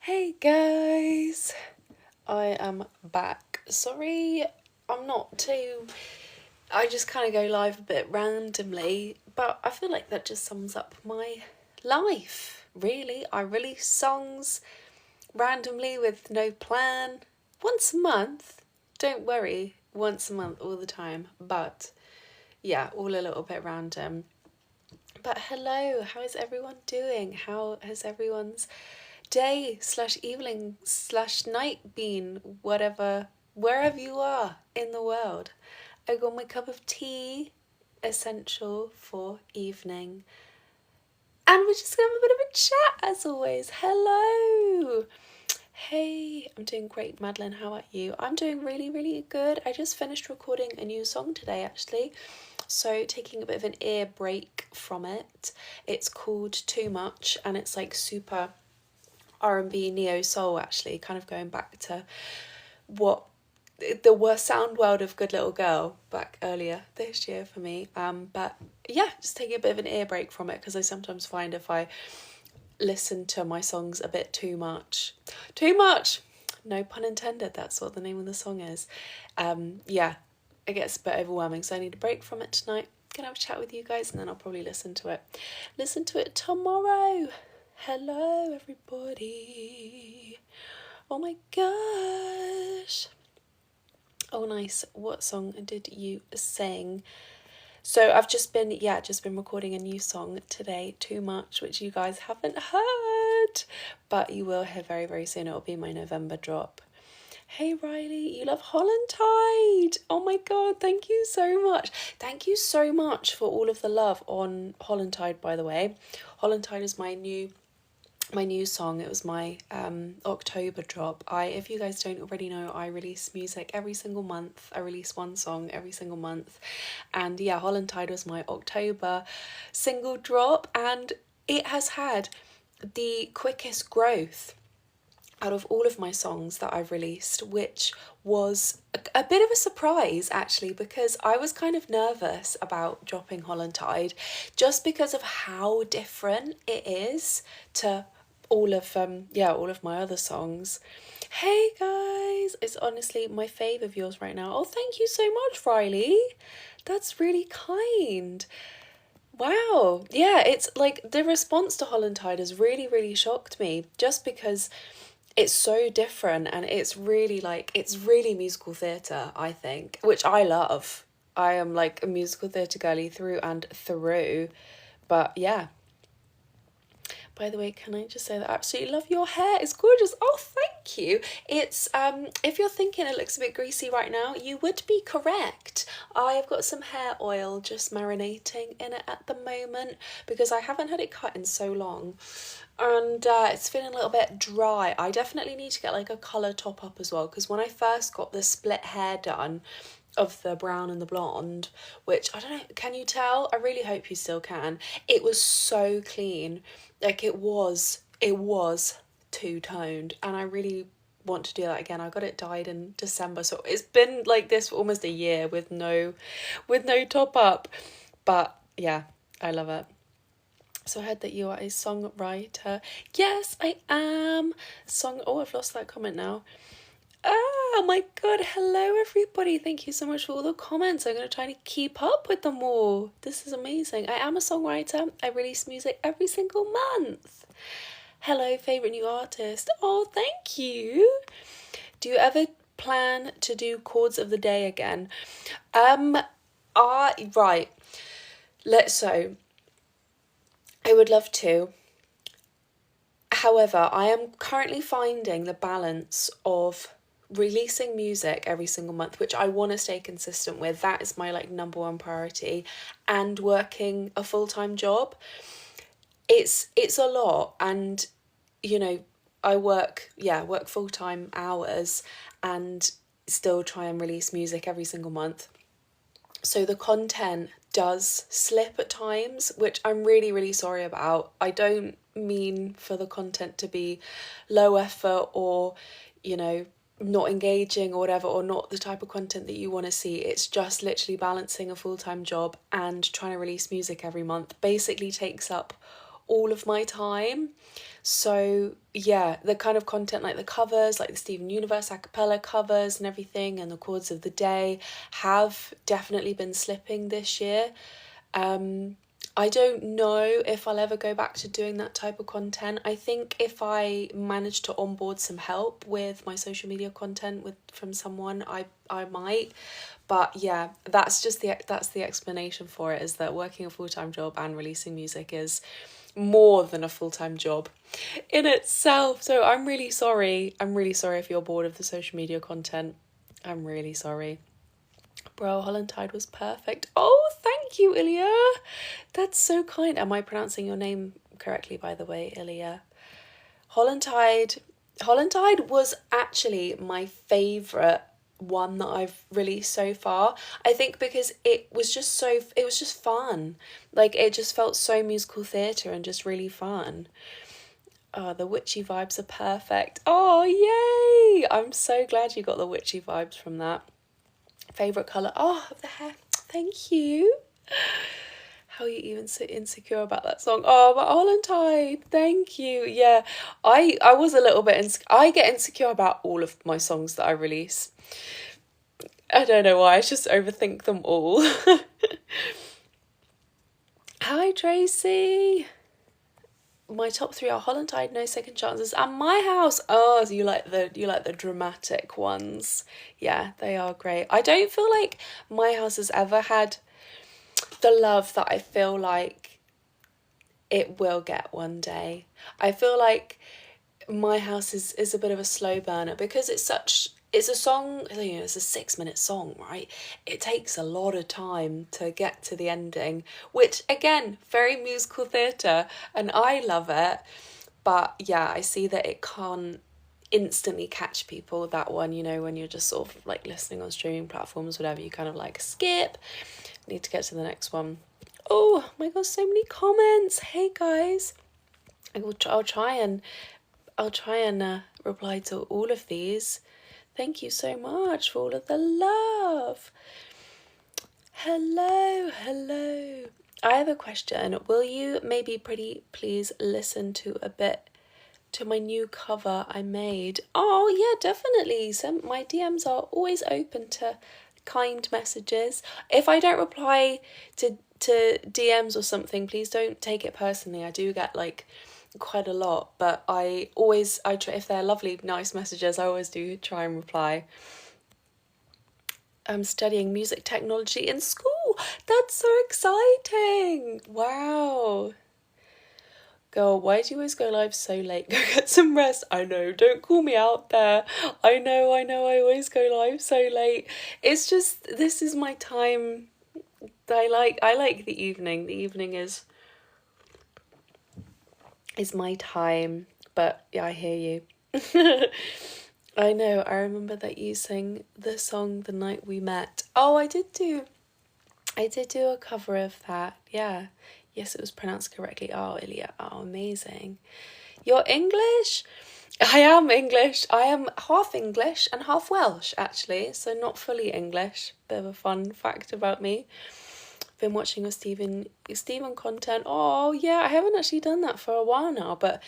Hey guys, I am back. Sorry, I'm not too. I just kind of go live a bit randomly, but I feel like that just sums up my life, really. I release songs randomly with no plan once a month. Don't worry, once a month all the time, but yeah, all a little bit random. But hello, how is everyone doing? How has everyone's day slash evening slash night been? Whatever, wherever you are in the world. I got my cup of tea, essential for evening. And we're just gonna have a bit of a chat as always. Hello! Hey, I'm doing great, Madeleine. How are you? I'm doing really, really good. I just finished recording a new song today, actually. So taking a bit of an ear break from it. It's called Too Much, and it's like super R&B neo soul, actually, kind of going back to what the worst sound world of Good Little Girl back earlier this year for me. But yeah, just taking a bit of an ear break from it, because I sometimes find if I listen to my songs a bit too much, no pun intended, that's what the name of the song is, yeah, it gets a bit overwhelming, so I need a break from it tonight. Gonna have a chat with you guys, and then I'll probably listen to it tomorrow. Hello everybody. Oh my gosh. Oh nice. What song did you sing? So I've just been recording a new song today, Too Much, which you guys haven't heard, but you will hear very, very soon. It'll be my November drop. Hey Riley, you love Hollantide. Oh my god, thank you so much. Thank you so much for all of the love on Hollantide, by the way. Hollantide is my new song. It was my October drop. If you guys don't already know, I release music every single month. I release one song every single month, and yeah, Hollantide was my October single drop, and it has had the quickest growth out of all of my songs that I've released, which was a bit of a surprise, actually, because I was kind of nervous about dropping Hollantide just because of how different it is to all of my other songs. Hey guys, it's honestly my fave of yours right now. Oh, thank you so much, Riley. That's really kind. Wow. Yeah, it's like the response to Hollantide has really, really shocked me, just because it's so different, and it's really musical theatre, I think, which I love. I am like a musical theatre girly through and through. But yeah. By the way, can I just say that I absolutely love your hair? It's gorgeous. Oh, thank you. It's if you're thinking it looks a bit greasy right now, you would be correct. I've got some hair oil just marinating in it at the moment, because I haven't had it cut in so long, and it's feeling a little bit dry. I definitely need to get like a colour top up as well, because when I first got the split hair done of the brown and the blonde, which I don't know, can you tell? I really hope you still can. It was so clean. Like it was two-toned, and I really want to do that again. I got it dyed in December, so it's been like this for almost a year with no top up. But yeah, I love it. So I heard that you are a songwriter. Yes, I am. Oh, I've lost that comment now. Oh my god, hello everybody. Thank you so much for all the comments. I'm going to try to keep up with them all. This is amazing. I am a songwriter. I release music every single month. Hello, favourite new artist. Oh, thank you. Do you ever plan to do chords of the day again? Right. So I would love to. However, I am currently finding the balance of releasing music every single month, which I want to stay consistent with. That is my like number one priority, and working a full-time job. It's a lot, and you know, I work full-time hours and still try and release music every single month. So the content does slip at times, which I'm really, really sorry about. I don't mean for the content to be low effort or, you know, not engaging or whatever, or not the type of content that you want to see. It's just literally balancing a full-time job and trying to release music every month basically takes up all of my time. So yeah, the kind of content like the covers, like the Steven Universe a cappella covers and everything, and the chords of the day have definitely been slipping this year. I don't know if I'll ever go back to doing that type of content. I think if I manage to onboard some help with my social media content from someone, I might. But yeah, that's the explanation for it, is that working a full-time job and releasing music is more than a full-time job in itself. So I'm really sorry. I'm really sorry if you're bored of the social media content. I'm really sorry. Bro, Hollantide was perfect. Oh, thank you, Ilya. That's so kind. Am I pronouncing your name correctly, by the way, Ilya? Hollantide was actually my favourite one that I've released so far. I think because it was just fun. Like, it just felt so musical theatre and just really fun. Oh, the witchy vibes are perfect. Oh, yay! I'm so glad you got the witchy vibes from that. Favourite colour? Oh, the hair. Thank you. How are you even so insecure about that song? Oh, but Hollantide, thank you. Yeah, I was a little bit I get insecure about all of my songs that I release. I don't know why, I just overthink them all. Hi, Tracy. My top 3 are Hollantide, No Second Chances, and My House. Oh, so you like the dramatic ones. Yeah, they are great. I don't feel like My House has ever had the love that I feel like it will get one day. I feel like My House is a bit of a slow burner because it's a song, you know, it's a 6-minute song, right? It takes a lot of time to get to the ending, which again, very musical theatre, and I love it. But yeah, I see that it can't instantly catch people, that one, you know, when you're just sort of like listening on streaming platforms, whatever, you kind of like skip, need to get to the next one. Oh my god, so many comments. Hey guys, I'll try and reply to all of these. Thank you so much for all of the love. Hello. I have a question. Will you maybe please listen to a bit to my new cover I made? Oh yeah, definitely. My DMs are always open to kind messages. If I don't reply to DMs or something, please don't take it personally. I do get like quite a lot, but I try, if they're lovely, nice messages, I always do try and reply. I'm studying music technology in school. That's so exciting. Wow. Girl, why do you always go live so late? Go get some rest. I know, don't call me out there. I know, I always go live so late. It's just, this is my time. I like the evening. The evening is my time, but yeah, I hear you. I know, I remember that you sang the song The Night We Met. Oh, I did do a cover of that, yeah. Yes, it was pronounced correctly. Oh, Ilya, oh, amazing. You're English? I am English. I am half English and half Welsh, actually, so not fully English. Bit of a fun fact about me. Been watching your Steven content. Oh yeah, I haven't actually done that for a while now, but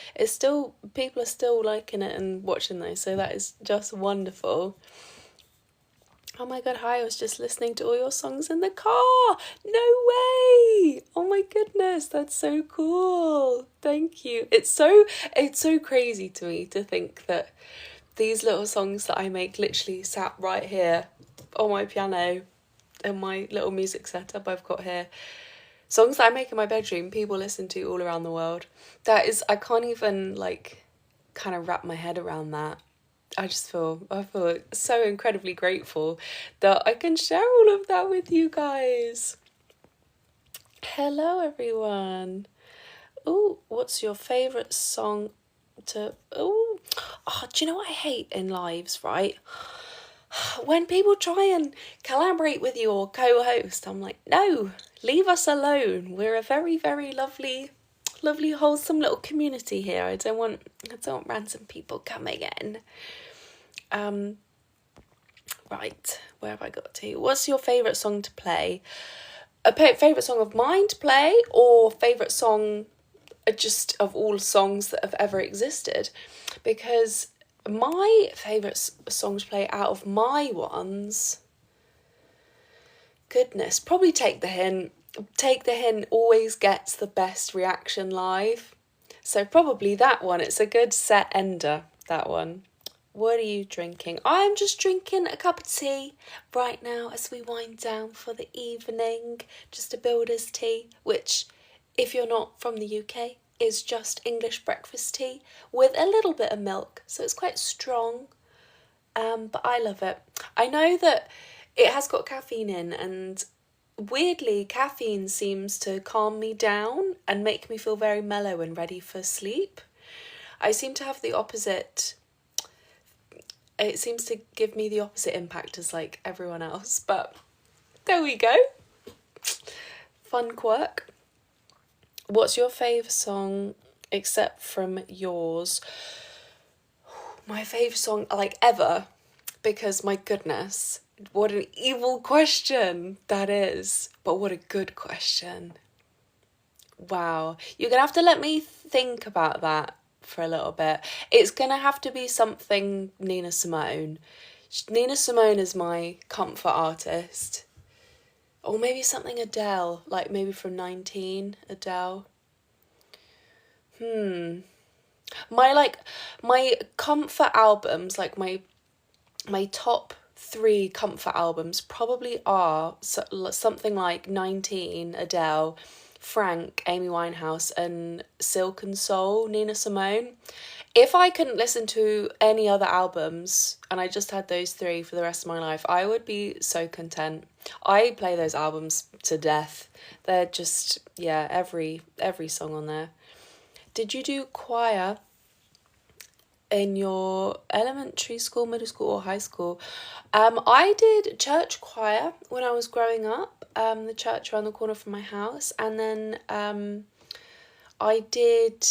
people are still liking it and watching those, so that is just wonderful. Oh my god, hi, I was just listening to all your songs in the car. No way. Oh my goodness, that's so cool. Thank you. It's so crazy to me to think that these little songs that I make literally sat right here on my piano in my little music setup I've got here. Songs that I make in my bedroom, people listen to all around the world. That is, I can't even like kind of wrap my head around that. I feel so incredibly grateful that I can share all of that with you guys. Hello everyone. Oh, what's your favourite song to... Oh, do you know what I hate in lives, right? When people try and collaborate with you or co-host, I'm like, no, leave us alone. We're a very, very lovely, wholesome little community here. I don't want random people coming in. Right, where have I got to? What's your favourite song to play? A favourite song of mine to play, or favourite song just of all songs that have ever existed, because my favourite song to play out of my ones, goodness, probably Take the Hint. Take the Hint always gets the best reaction live. So probably that one. It's a good set ender, that one. What are you drinking? I'm just drinking a cup of tea right now as we wind down for the evening. Just a builder's tea, which, if you're not from the UK, is just English breakfast tea with a little bit of milk. So it's quite strong, but I love it. I know that it has got caffeine in, and weirdly, caffeine seems to calm me down and make me feel very mellow and ready for sleep. I seem to have the opposite. It seems to give me the opposite impact as like everyone else, but there we go. Fun quirk. What's your favourite song except from yours? My favourite song like ever, because my goodness, what an evil question that is, but what a good question. Wow, you're gonna have to let me think about that for a little bit. It's gonna have to be something Nina Simone. Nina Simone is my comfort artist. Or maybe something Adele, like maybe from 19, Adele. My comfort albums, like my top 3 comfort albums probably are something like 19, Adele, Frank, Amy Winehouse, and Silk and Soul, Nina Simone. If I couldn't listen to any other albums and I just had those 3 for the rest of my life, I would be so content. I play those albums to death. They're just, yeah, every song on there. Did you do choir in your elementary school, middle school, or high school? I did church choir when I was growing up, the church around the corner from my house, and then I did,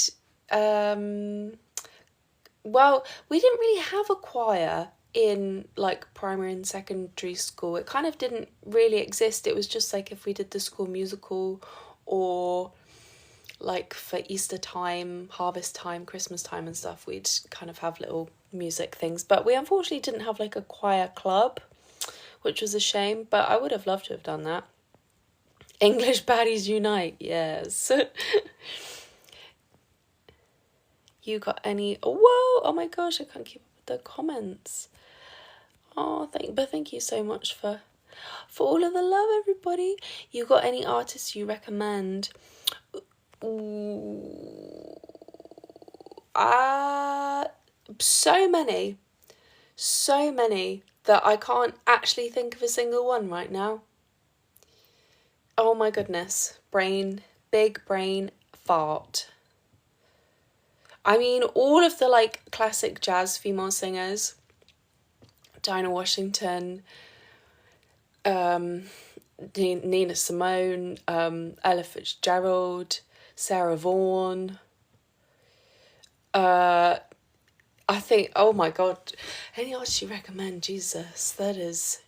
well, we didn't really have a choir in like primary and secondary school. It kind of didn't really exist. It was just like if we did the school musical, or like for Easter time, harvest time, Christmas time and stuff, we'd kind of have little music things. But we unfortunately didn't have like a choir club, which was a shame, but I would have loved to have done that. English Baddies Unite, yes. You got any? Whoa! Oh my gosh, I can't keep up with the comments. Oh, thank you so much for all of the love, everybody. You got any artists you recommend? Ooh, so many that I can't actually think of a single one right now. Oh my goodness, big brain fart. I mean, all of the like classic jazz female singers, Dinah Washington, Nina Simone, Ella Fitzgerald, Sarah Vaughan. I think, oh my God, any artist you recommend? Jesus, that is.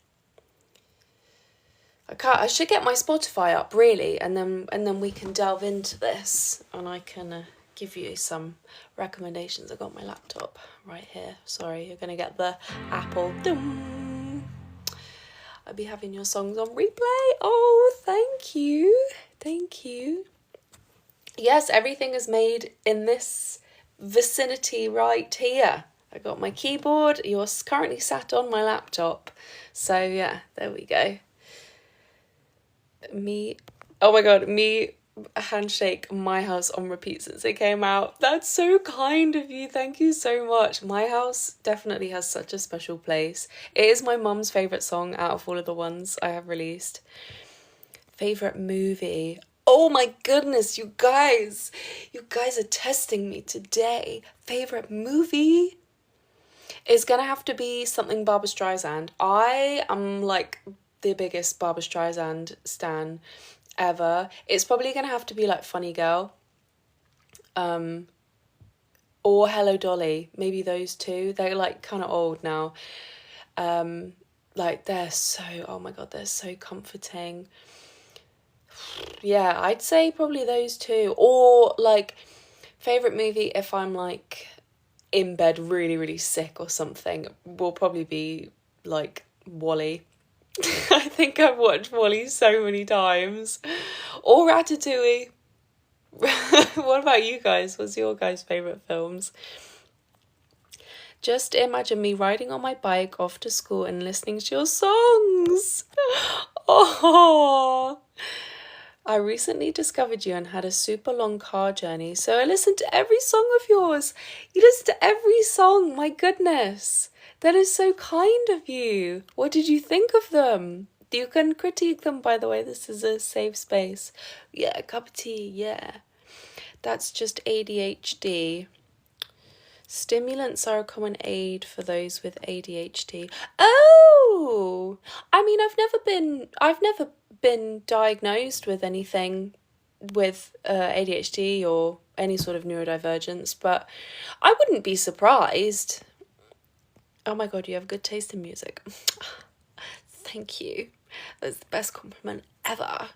I should get my Spotify up really, and then we can delve into this, and I can give you some recommendations. I got my laptop right here. Sorry, you're gonna get the Apple. I'll be having your songs on replay. Oh, thank you. Yes, everything is made in this vicinity right here. I got my keyboard. You're currently sat on my laptop. So yeah, there we go. Oh my God, handshake My House on repeat since it came out. That's so kind of you. Thank you so much. My House definitely has such a special place. It is my mum's favourite song out of all of the ones I have released. Favourite movie? Oh my goodness, you guys are testing me today. Favourite movie is gonna have to be something Barbra Streisand. I am like the biggest Barbra Streisand stan ever. It's probably gonna have to be like Funny Girl, or Hello Dolly. Maybe those two. They're like kind of old now. Like they're so, oh my God, they're so comforting. Yeah, I'd say probably those two. Or like favorite movie if I'm like in bed really, really sick or something will probably be like Wall-E. I think I've watched Wall-E so many times. Or Ratatouille. What about you guys? What's your guys' favourite films? Just imagine me riding on my bike off to school and listening to your songs. Oh, I recently discovered you and had a super long car journey, so I listened to every song of yours. You listen to every song, my goodness. That is so kind of you. What did you think of them? You can critique them, by the way. This is a safe space. Yeah, a cup of tea, yeah. That's just ADHD. Stimulants are a common aid for those with ADHD. Oh, I mean, I've never been diagnosed with anything with ADHD or any sort of neurodivergence, but I wouldn't be surprised. Oh my God, you have good taste in music. Thank you. That's the best compliment ever.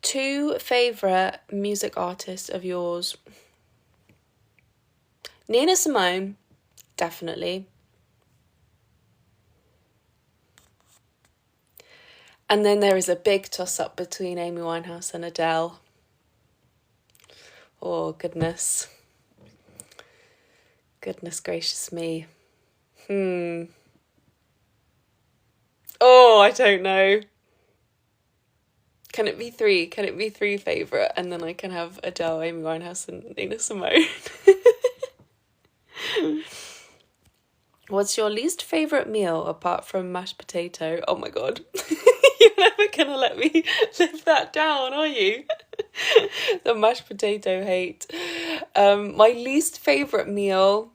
2 favourite music artists of yours. Nina Simone, definitely. And then there is a big toss-up between Amy Winehouse and Adele. Oh, goodness. Goodness gracious me. Oh, I don't know. Can it be 3? Can it be 3 favourite? And then I can have Adele, Amy Winehouse and Nina Simone. What's your least favourite meal apart from mashed potato? Oh my God. You're never gonna let me live that down, are you? The mashed potato hate. My least favourite meal,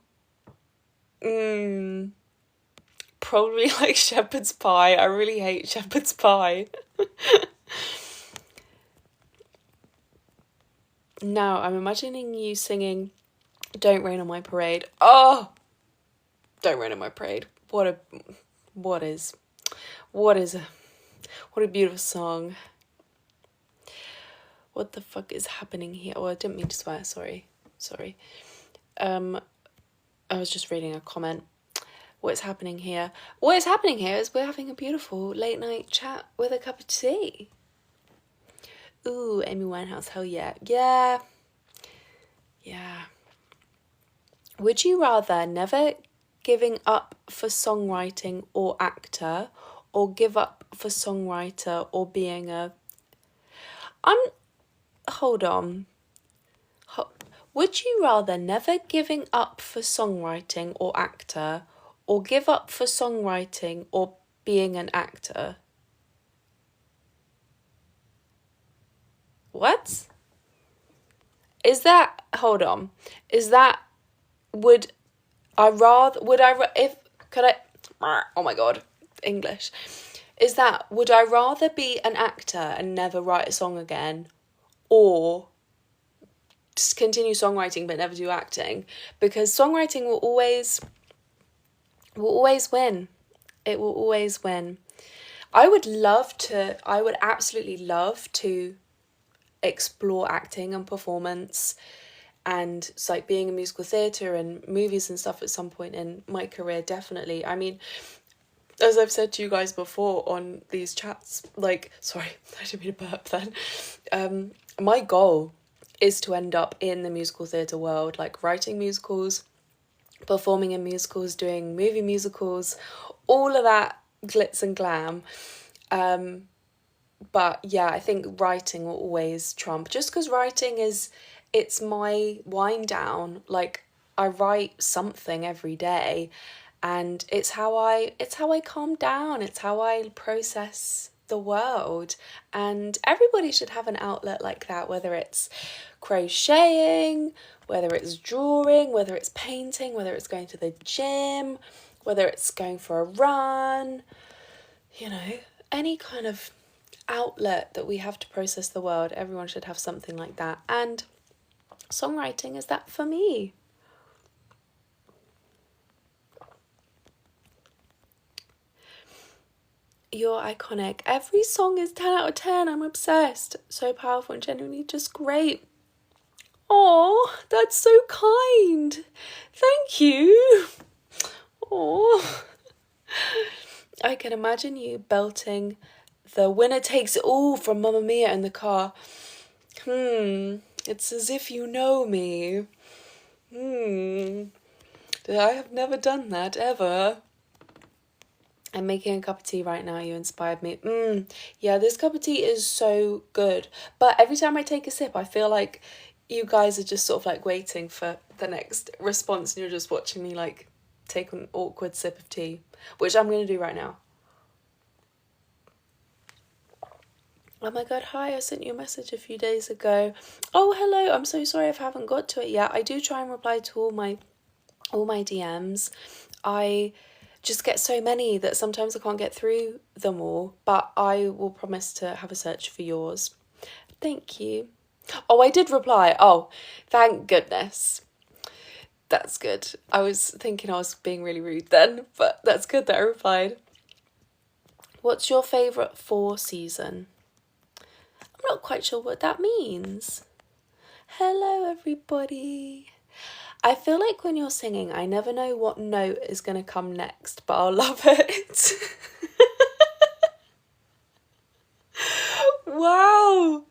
probably like shepherd's pie. I really hate shepherd's pie. Now I'm imagining you singing Don't Rain on My Parade. Oh, Don't Rain on My Parade. What a beautiful song. What the fuck is happening here? Oh, I didn't mean to swear, sorry. I was just reading a comment. What is happening here? What is happening here is we're having a beautiful late night chat with a cup of tea. Ooh, Amy Winehouse, hell yeah. Yeah. Would you rather never giving up for songwriting or actor, or give up for songwriter or being a... Hold on. Would you rather never giving up for songwriting or actor, or give up for songwriting or being an actor? What? Is that... Hold on. Is that... Would I... If... Could I... Oh my God. English. Is that... Would I rather be an actor and never write a song again, or just continue songwriting but never do acting? Because songwriting will always win. It will always win. I would absolutely love to explore acting and performance and it's like being in musical theatre and movies and stuff at some point in my career, definitely. I mean, as I've said to you guys before on these chats, like, sorry, I didn't mean to burp then. My goal is to end up in the musical theatre world, like writing musicals, performing in musicals, doing movie musicals, all of that glitz and glam. But yeah, I think writing will always trump, just because writing it's my wind down. Like, I write something every day and it's how I calm down. It's how I process the world, and everybody should have an outlet like that, whether it's crocheting, whether it's drawing, whether it's painting, whether it's going to the gym, whether it's going for a run, any kind of outlet that we have to process the world. Everyone should have something like that, and songwriting is that for me. You're iconic. Every song is 10 out of 10. I'm obsessed. So powerful and genuinely just great. Oh, that's so kind. Thank you. Oh, I can imagine you belting the winner takes it all from Mamma Mia in the car. It's as if you know me. I have never done that ever. I'm making a cup of tea right now. You inspired me. Yeah, this cup of tea is so good. But every time I take a sip, I feel like you guys are just sort of like waiting for the next response and you're just watching me like take an awkward sip of tea, which I'm going to do right now. Oh my god, hi, I sent you a message a few days ago. Oh, hello, I'm so sorry if I haven't got to it yet. I do try and reply to all my DMs. I just get so many that sometimes I can't get through them all, but I will promise to have a search for yours. Thank you. Oh, I did reply. Oh, thank goodness. That's good. I was thinking I was being really rude then, but that's good that I replied. What's your favourite fall season? I'm not quite sure what that means. Hello, everybody. I feel like when you're singing, I never know what note is going to come next, but I'll love it. Wow,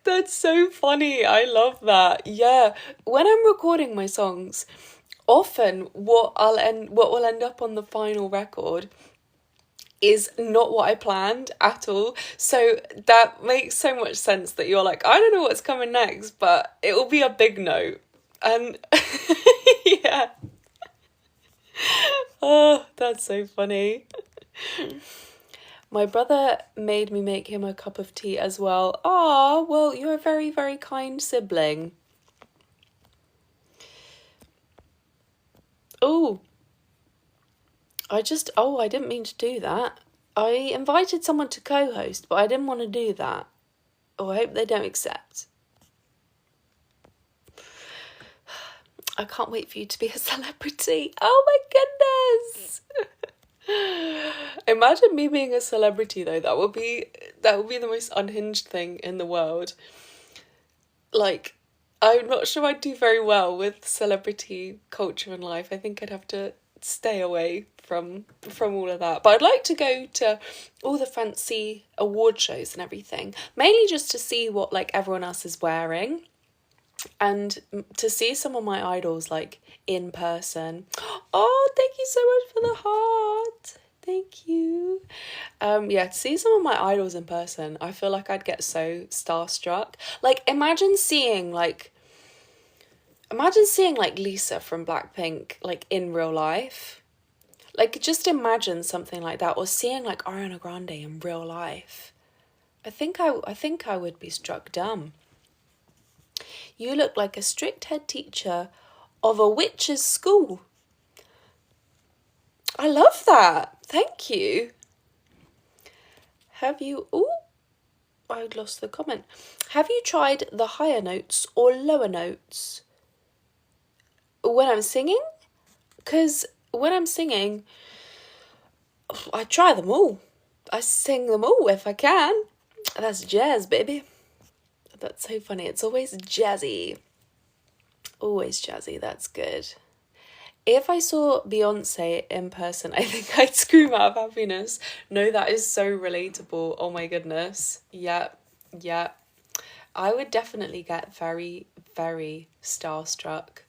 that's so funny. I love that. Yeah, when I'm recording my songs, often what will end up on the final record is not what I planned at all. So that makes so much sense that you're like, I don't know what's coming next, but it will be a big note. And yeah. Oh, that's so funny. My brother made me make him a cup of tea as well. Ah, well, you're a very, very kind sibling. Oh, I didn't mean to do that. I invited someone to co-host, but I didn't want to do that. Oh, I hope they don't accept. I can't wait for you to be a celebrity. Oh my goodness. Imagine me being a celebrity though. That would be the most unhinged thing in the world. Like, I'm not sure I'd do very well with celebrity culture in life. I think I'd have to stay away from all of that. But I'd like to go to all the fancy award shows and everything, mainly just to see what like everyone else is wearing and to see some of my idols like in person. Oh, thank you so much for the heart. Thank you. Yeah, to see some of my idols in person, I feel like I'd get so starstruck. Like imagine seeing like Lisa from Blackpink like in real life. Like just imagine something like that, or seeing like Ariana Grande in real life. I think I would be struck dumb. You look like a strict head teacher of a witch's school. I love that. Thank you. Have you... Oh, I lost the comment. Have you tried the higher notes or lower notes when I'm singing? Because when I'm singing, I try them all. I sing them all if I can. That's jazz, baby. That's so funny. It's always jazzy. Always jazzy. That's good. If I saw Beyonce in person, I think I'd scream out of happiness. No, that is so relatable. Oh my goodness. Yeah. I would definitely get very, very starstruck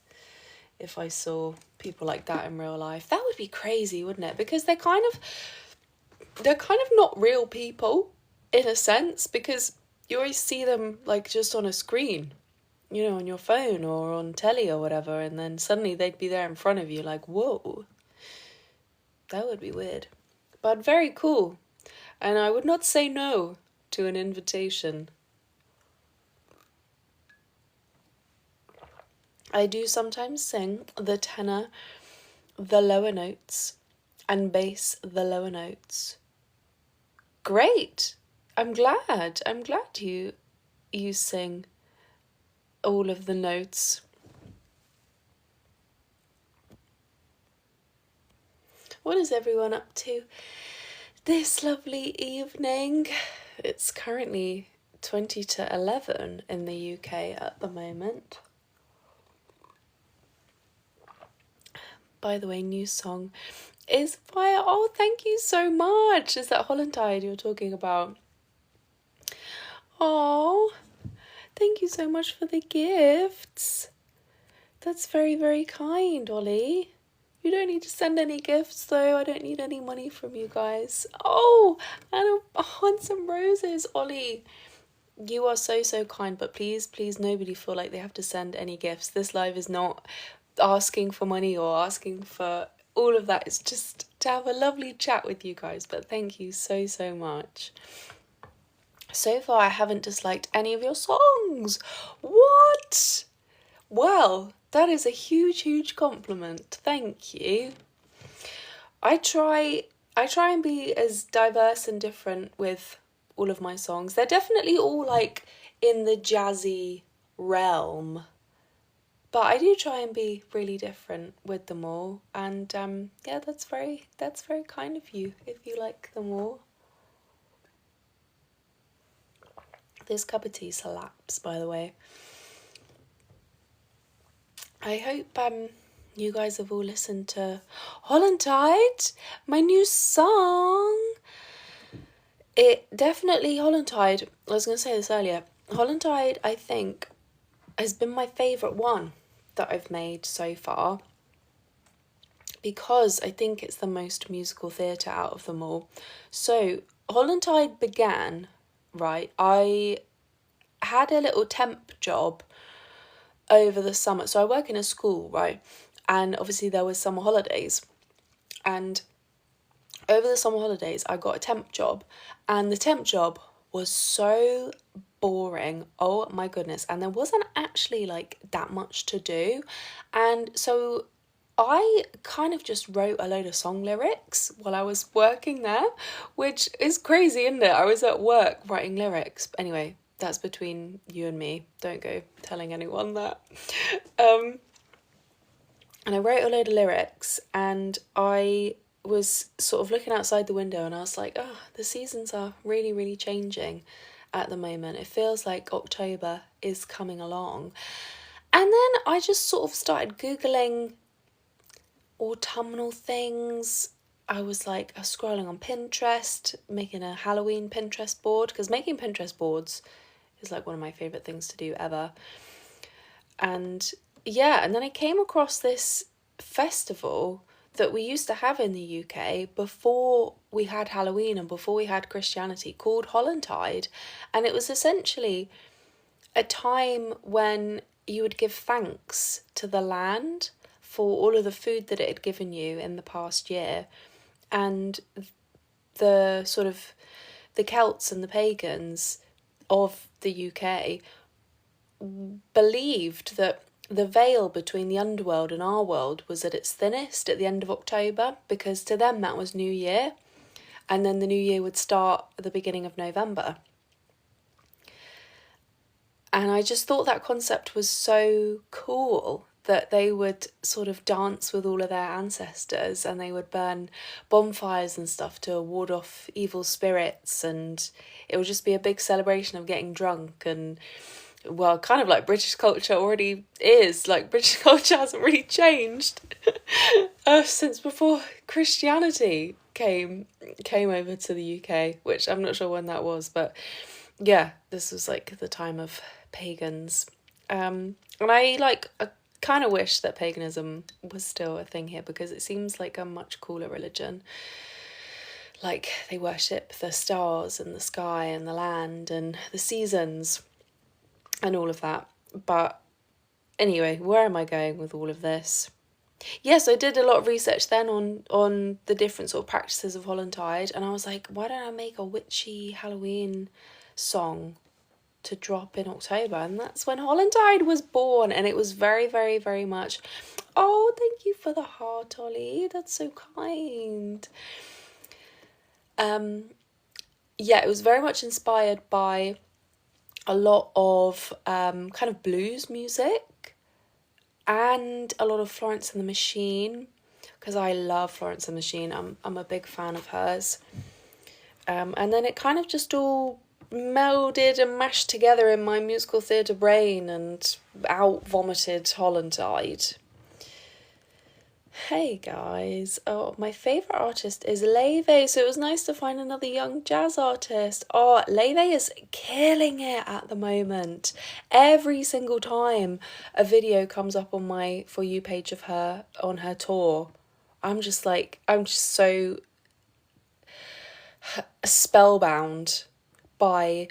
if I saw people like that in real life. That would be crazy, wouldn't it? Because they're kind of not real people in a sense, because you always see them like just on a screen, you know, on your phone or on telly or whatever, and then suddenly they'd be there in front of you like, whoa, that would be weird. But very cool. And I would not say no to an invitation. I do sometimes sing the tenor, the lower notes, and bass, the lower notes. Great. I'm glad you sing all of the notes. What is everyone up to this lovely evening. It's currently 20 to 11 in the UK at the moment. By the way, new song is fire. Oh, thank you so much. Is that Hollantide you're talking about? Oh, thank you so much for the gifts. That's very, very kind, Ollie. You don't need to send any gifts, though. I don't need any money from you guys. Oh, and some roses, Ollie. You are so, so kind, but please, please, nobody feel like they have to send any gifts. This live is not asking for money or asking for all of that. It's just to have a lovely chat with you guys, but thank you so, so much. So far, I haven't disliked any of your songs. What? Well, that is a huge, huge compliment. Thank you. I try and be as diverse and different with all of my songs. They're definitely all like in the jazzy realm, but I do try and be really different with them all. And yeah, that's very kind of you if you like them all. This cup of tea slaps, by the way. I hope you guys have all listened to Hollantide, my new song. It definitely, Hollantide, I was going to say this earlier, Hollantide, I think, has been my favourite one that I've made so far, because I think it's the most musical theatre out of them all. So, Hollantide began, right, I had a little temp job over the summer. So I work in a school, right? And obviously there was summer holidays. And over the summer holidays, I got a temp job. And the temp job was so boring. Oh my goodness. And there wasn't actually like that much to do. And so I kind of just wrote a load of song lyrics while I was working there, which is crazy, isn't it? I was at work writing lyrics. Anyway, that's between you and me. Don't go telling anyone that. And I wrote a load of lyrics, and I was sort of looking outside the window, and I was like, oh, the seasons are really, really changing at the moment. It feels like October is coming along. And then I just sort of started Googling autumnal things. I was like scrolling on Pinterest, making a Halloween Pinterest board, because making Pinterest boards is like one of my favourite things to do ever. And yeah, and then I came across this festival that we used to have in the UK before we had Halloween and before we had Christianity, called Hollantide. And it was essentially a time when you would give thanks to the land for all of the food that it had given you in the past year. And the sort of the Celts and the pagans of the UK believed that the veil between the underworld and our world was at its thinnest at the end of October, because to them that was New Year, and then the New Year would start at the beginning of November. And I just thought that concept was so cool, that they would sort of dance with all of their ancestors, and they would burn bonfires and stuff to ward off evil spirits, and it would just be a big celebration of getting drunk. And well, kind of like British culture already is, like British culture hasn't really changed since before Christianity came over to the UK, which I'm not sure when that was, but yeah, this was like the time of pagans. And I kind of wish that paganism was still a thing here, because it seems like a much cooler religion. Like, they worship the stars and the sky and the land and the seasons and all of that. But anyway, where am I going with all of this? Yes, I did a lot of research then on the different sort of practices of Hollantide, and I was like, why don't I make a witchy Halloween song to drop in October? And that's when Hollantide was born, and it was very, very, very much, oh, thank you for the heart, Ollie, that's so kind. Yeah, it was very much inspired by a lot of kind of blues music and a lot of Florence and the Machine, because I love Florence and the Machine. I'm a big fan of hers. And then it kind of just all melded and mashed together in my musical theatre brain and out vomited Hollandside. Hey guys, oh, my favourite artist is Leve, so it was nice to find another young jazz artist. Oh, Leve is killing it at the moment. Every single time a video comes up on my For You page of her on her tour, I'm just so spellbound by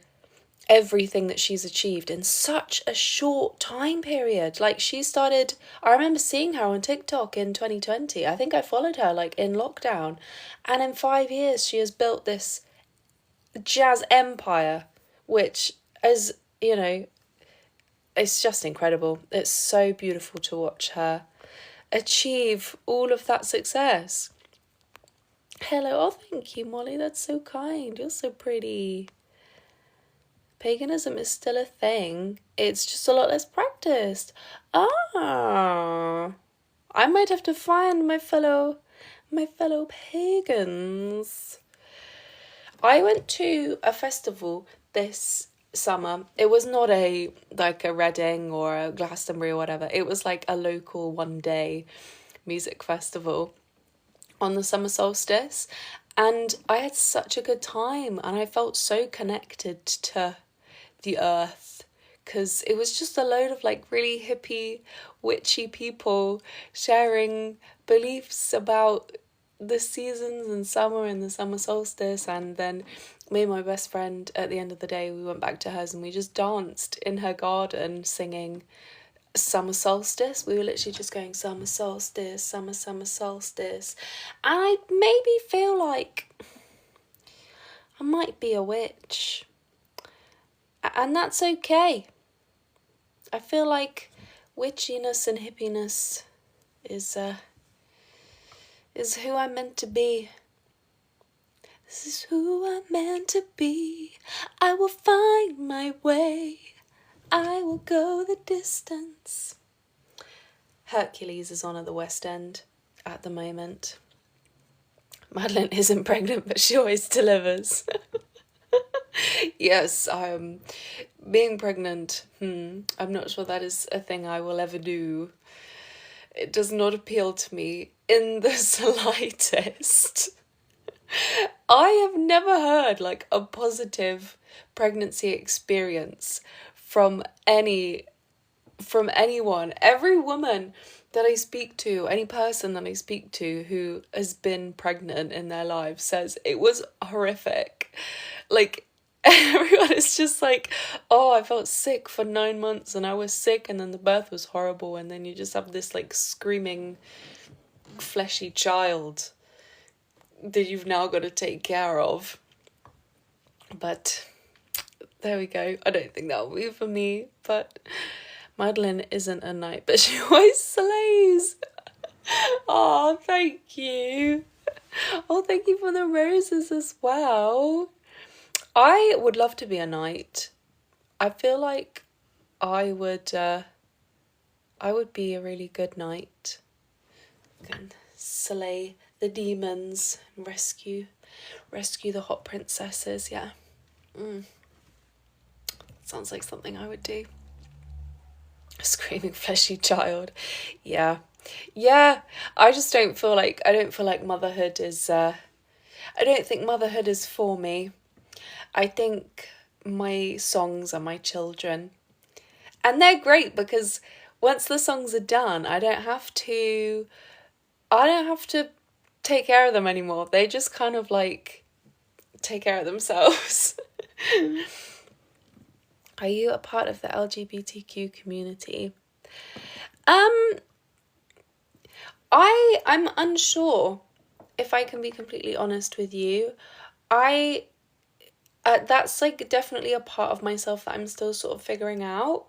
everything that she's achieved in such a short time period. Like, I remember seeing her on TikTok in 2020. I think I followed her like in lockdown, and in 5 years she has built this jazz empire, which is, it's just incredible. It's so beautiful to watch her achieve all of that success. Hello, oh thank you, Molly, that's so kind, you're so pretty. Paganism is still a thing, it's just a lot less practiced. I might have to find my fellow pagans. I went to a festival this summer. It was not a Reading or a Glastonbury or whatever. It was like a local one-day music festival on the summer solstice, and I had such a good time, and I felt so connected to the earth, because it was just a load of like really hippie, witchy people sharing beliefs about the seasons and summer and the summer solstice. And then me and my best friend, at the end of the day, we went back to hers and we just danced in her garden singing summer solstice. We were literally just going summer solstice, summer solstice, and I maybe feel like I might be a witch, and that's okay. I feel like witchiness and hippiness is who I'm meant to be. This is who I'm meant to be. I will find my way. I will go the distance. Hercules is on at the West End at the moment. Madeleine isn't pregnant, but she always delivers. Yes, being pregnant, I'm not sure that is a thing I will ever do. It does not appeal to me in the slightest. I have never heard like a positive pregnancy experience from anyone. Every woman that I speak to, any person that I speak to who has been pregnant in their lives, says it was horrific. Like, everyone is just like, oh, I felt sick for 9 months and I was sick and then the birth was horrible, and then you just have this like screaming fleshy child that you've now got to take care of. But there we go. I don't think that'll be for me, but Madeleine isn't a knight, but she always slays. Oh, thank you. Oh, thank you for the roses as well. I would love to be a knight. I feel like I would be a really good knight. Can slay the demons and rescue the hot princesses. Yeah. Sounds like something I would do. A screaming fleshy child. Yeah. I just don't feel like motherhood is I don't think motherhood is for me. I think my songs are my children. And they're great because once the songs are done, I don't have to take care of them anymore. They just kind of like take care of themselves. Are you a part of the LGBTQ community? I'm unsure, if I can be completely honest with you. That's like definitely a part of myself that I'm still sort of figuring out.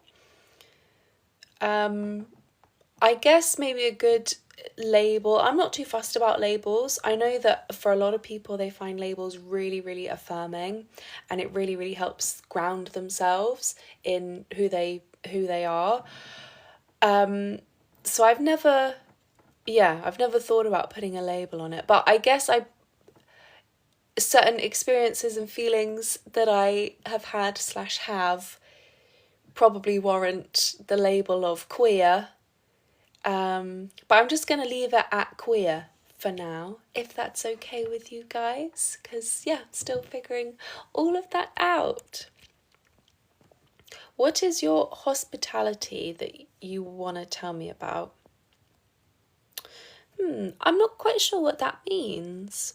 I guess maybe a good label. I'm not too fussed about labels. I know that for a lot of people they find labels really, really affirming, and it really, really helps ground themselves in who they are. So I've never thought about putting a label on it, but I guess certain experiences and feelings that I have had / have probably warrant the label of queer. But I'm just going to leave it at queer for now, if that's okay with you guys, because yeah, still figuring all of that out. What is your hospitality that you want to tell me about? I'm not quite sure what that means.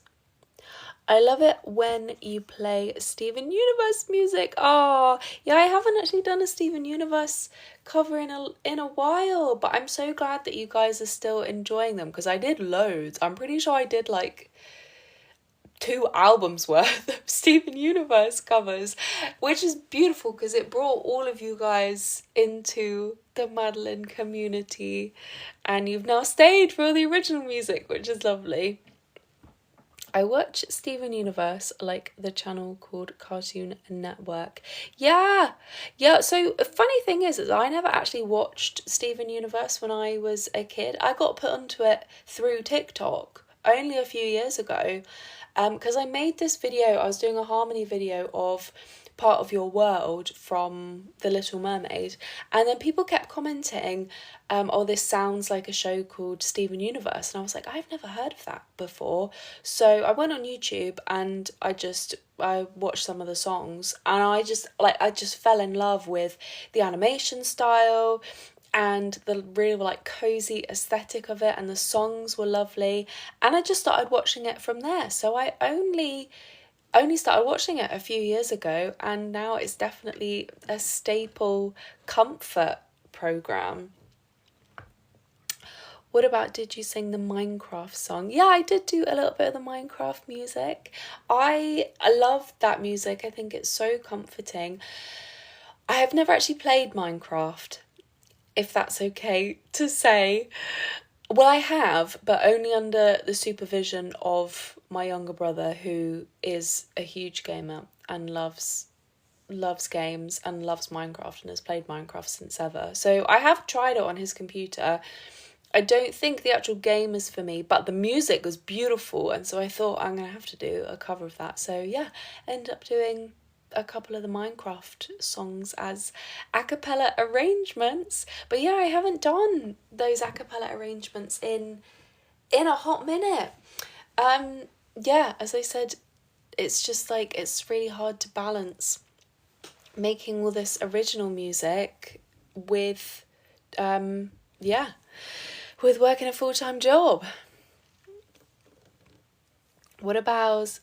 I love it when you play Steven Universe music. Oh, yeah, I haven't actually done a Steven Universe cover in a while, but I'm so glad that you guys are still enjoying them, because I did loads. I'm pretty sure I did like 2 albums worth of Steven Universe covers, which is beautiful because it brought all of you guys into the Madeleine community, and you've now stayed for the original music, which is lovely. I watch Steven Universe, like the channel called Cartoon Network. Yeah. So a funny thing is I never actually watched Steven Universe when I was a kid. I got put onto it through TikTok only a few years ago, because I made this video. I was doing a harmony video of Part of Your World from The Little Mermaid, and then people kept commenting, oh, this sounds like a show called Steven Universe, and I was like, I've never heard of that before. So I went on YouTube and I watched some of the songs, and I just fell in love with the animation style and the really like cozy aesthetic of it, and the songs were lovely, and I just started watching it from there. So I only started watching it a few years ago, and now it's definitely a staple comfort program. What about, did you sing the Minecraft song? Yeah, I did do a little bit of the Minecraft music. I love that music. I think it's so comforting. I have never actually played Minecraft, if that's okay to say. Well, I have, but only under the supervision of my younger brother, who is a huge gamer and loves games and loves Minecraft and has played Minecraft since ever. So I have tried it on his computer. I don't think the actual game is for me, but the music was beautiful, and so I thought I'm going to have to do a cover of that. So yeah, end up doing a couple of the Minecraft songs as a cappella arrangements. But yeah, I haven't done those a cappella arrangements in a hot minute. Yeah, as I said, it's just like, it's really hard to balance making all this original music with with working a full-time job. What about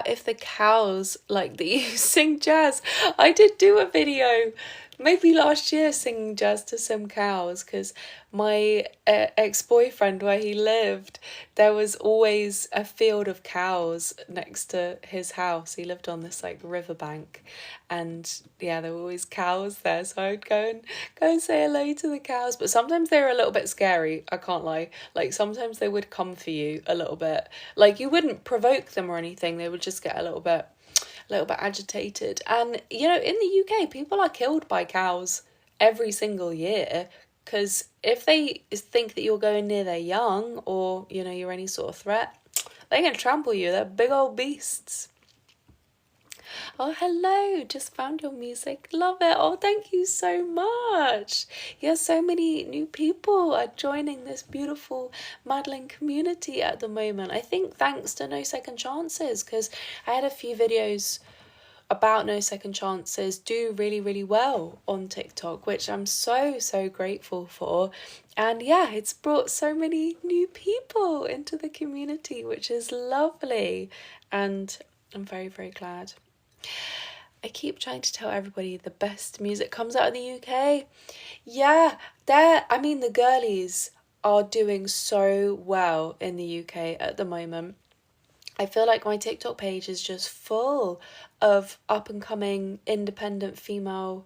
if the cows like that you sing jazz? I did do a video maybe last year singing jazz to some cows, because my ex-boyfriend, where he lived, there was always a field of cows next to his house. He lived on this like riverbank, and yeah, there were always cows there, so I would go and say hello to the cows. But sometimes they were a little bit scary, I can't lie. Like sometimes they would come for you a little bit. Like you wouldn't provoke them or anything, they would just get a little bit agitated. And you know, in the UK, people are killed by cows every single year, because if they think that you're going near their young, or you know, you're any sort of threat, they're going to trample you. They're big old beasts. Oh, hello, just found your music, love it. Oh, thank you so much. Yeah, so many new people are joining this beautiful Madeleine community at the moment. I think thanks to No Second Chances, because I had a few videos about No Second Chances do really, really well on TikTok, which I'm so grateful for. And yeah, it's brought so many new people into the community, which is lovely, and I'm very, very glad. I keep trying to tell everybody the best music comes out of the UK. Yeah, the girlies are doing so well in the UK at the moment. I feel like my TikTok page is just full of up and coming independent female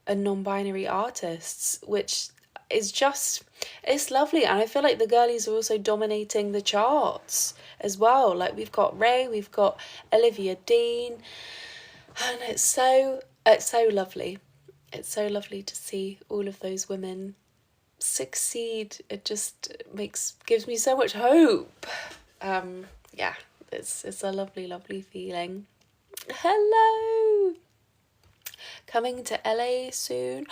and non-binary artists, which is just, it's lovely. And I feel like the girlies are also dominating the charts as well. Like we've got Ray, we've got Olivia Dean, and it's so lovely. It's so lovely to see all of those women succeed. It just gives me so much hope. Yeah, It's a lovely, lovely feeling. Hello! Coming to LA soon.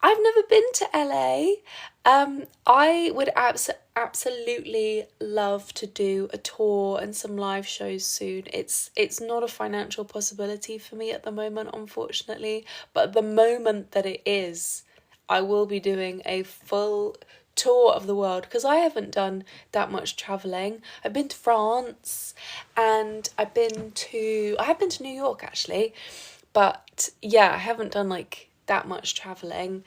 I've never been to LA. I would absolutely love to do a tour and some live shows soon. It's not a financial possibility for me at the moment, unfortunately, but the moment that it is, I will be doing a full tour of the world, because I haven't done that much traveling. I've been to France, and I have been to New York actually, but yeah, I haven't done like that much traveling.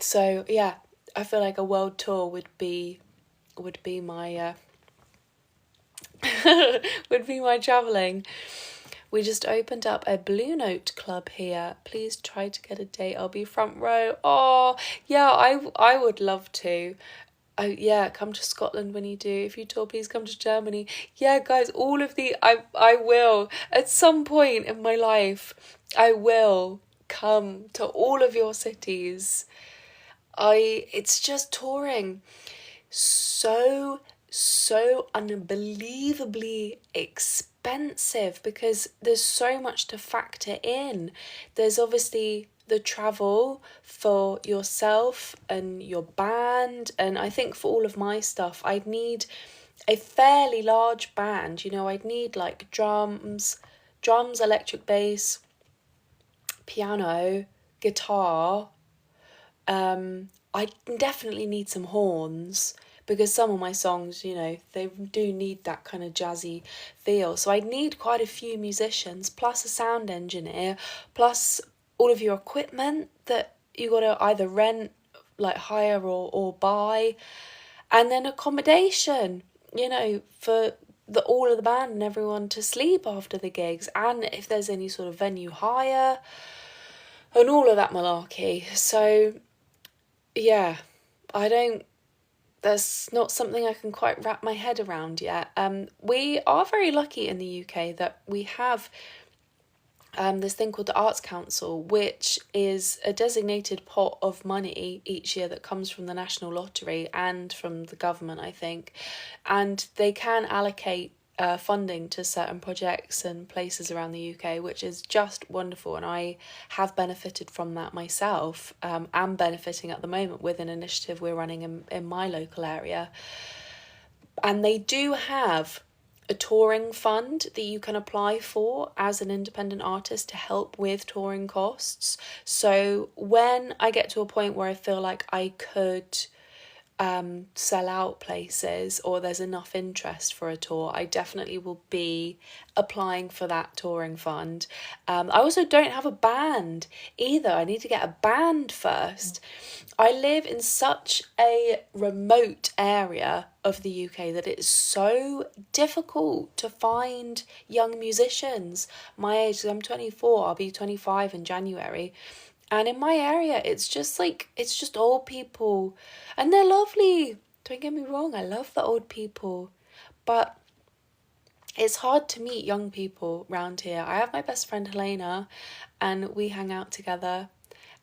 So yeah, I feel like a world tour would be my would be my traveling. We just opened up a Blue Note club here. Please try to get a date. I'll be front row. Oh, yeah, I would love to. Oh, yeah, come to Scotland when you do. If you tour, please come to Germany. Yeah, guys, all of I will. At some point in my life, I will come to all of your cities. It's just touring so unbelievably expensive, because there's so much to factor in. There's obviously the travel for yourself and your band, and I think for all of my stuff I'd need a fairly large band. I'd need like drums, electric bass, piano, guitar. I definitely need some horns, because some of my songs, they do need that kind of jazzy feel. So I'd need quite a few musicians, plus a sound engineer, plus all of your equipment that you got to either rent, like hire or buy, and then accommodation, for all of the band and everyone to sleep after the gigs, and if there's any sort of venue hire and all of that malarkey. So yeah, that's not something I can quite wrap my head around yet. We are very lucky in the UK that we have this thing called the Arts Council, which is a designated pot of money each year that comes from the National Lottery and from the government, I think. And they can allocate funding to certain projects and places around the UK, which is just wonderful. And I have benefited from that myself. I'm benefiting at the moment with an initiative we're running in my local area. And they do have a touring fund that you can apply for as an independent artist to help with touring costs. So when I get to a point where I feel like I could sell out places, or there's enough interest for a tour, I definitely will be applying for that touring fund. I also don't have a band either. I need to get a band first. I live in such a remote area of the UK that it's so difficult to find young musicians my age. I'm 24, I'll be 25 in January. And in my area, it's just old people. And they're lovely. Don't get me wrong, I love the old people. But it's hard to meet young people round here. I have my best friend Helena, and we hang out together.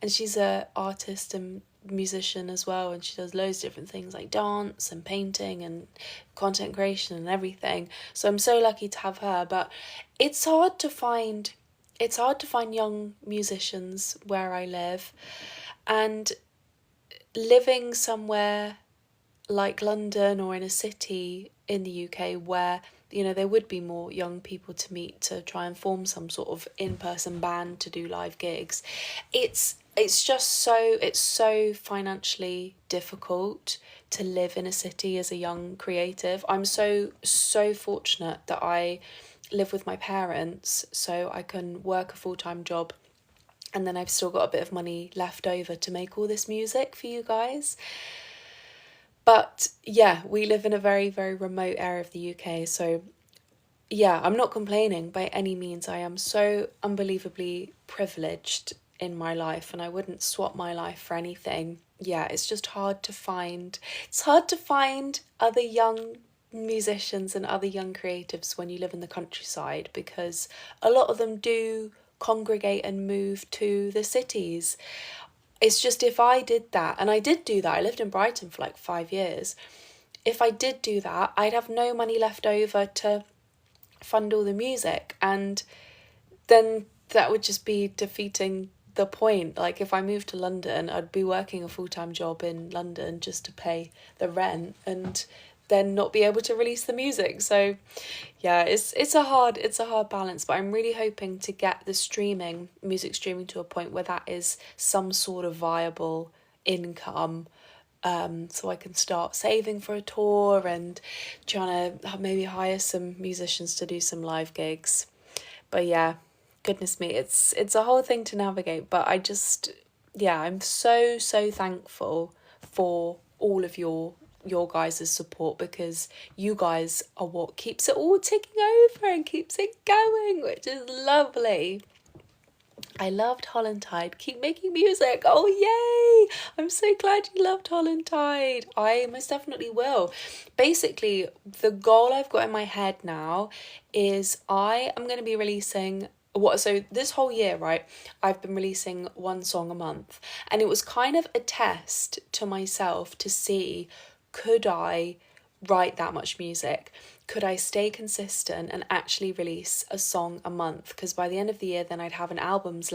And she's an artist and musician as well. And she does loads of different things like dance and painting and content creation and everything. So I'm so lucky to have her. But it's hard to find young musicians where I live, and living somewhere like London or in a city in the UK where there would be more young people to meet to try and form some sort of in-person band to do live gigs. It's so financially difficult to live in a city as a young creative. I'm so fortunate that I live with my parents, so I can work a full-time job, and then I've still got a bit of money left over to make all this music for you guys. But yeah, we live in a very, very remote area of the UK, so yeah, I'm not complaining by any means. I am so unbelievably privileged in my life, and I wouldn't swap my life for anything. Yeah, it's just hard to find. It's hard to find other young musicians and other young creatives when you live in the countryside, because a lot of them do congregate and move to the cities. It's just, if I did that, and I did do that, I lived in Brighton for like 5 years, if I did do that, I'd have no money left over to fund all the music, and then that would just be defeating the point. Like, if I moved to London, I'd be working a full-time job in London just to pay the rent and then not be able to release the music. So yeah, it's a hard balance, but I'm really hoping to get the music streaming to a point where that is some sort of viable income, so I can start saving for a tour and trying to maybe hire some musicians to do some live gigs. But yeah, goodness me, it's a whole thing to navigate. But I'm so thankful for all of your guys' support, because you guys are what keeps it all ticking over and keeps it going, which is lovely. I loved Holland Tide. Keep making music. Oh, yay! I'm so glad you loved Holland Tide. I most definitely will. Basically, the goal I've got in my head now is I am going to be releasing so this whole year, right, I've been releasing one song a month, and it was kind of a test to myself to see, could I write that much music? Could I stay consistent and actually release a song a month? Because by the end of the year, then I'd have an album's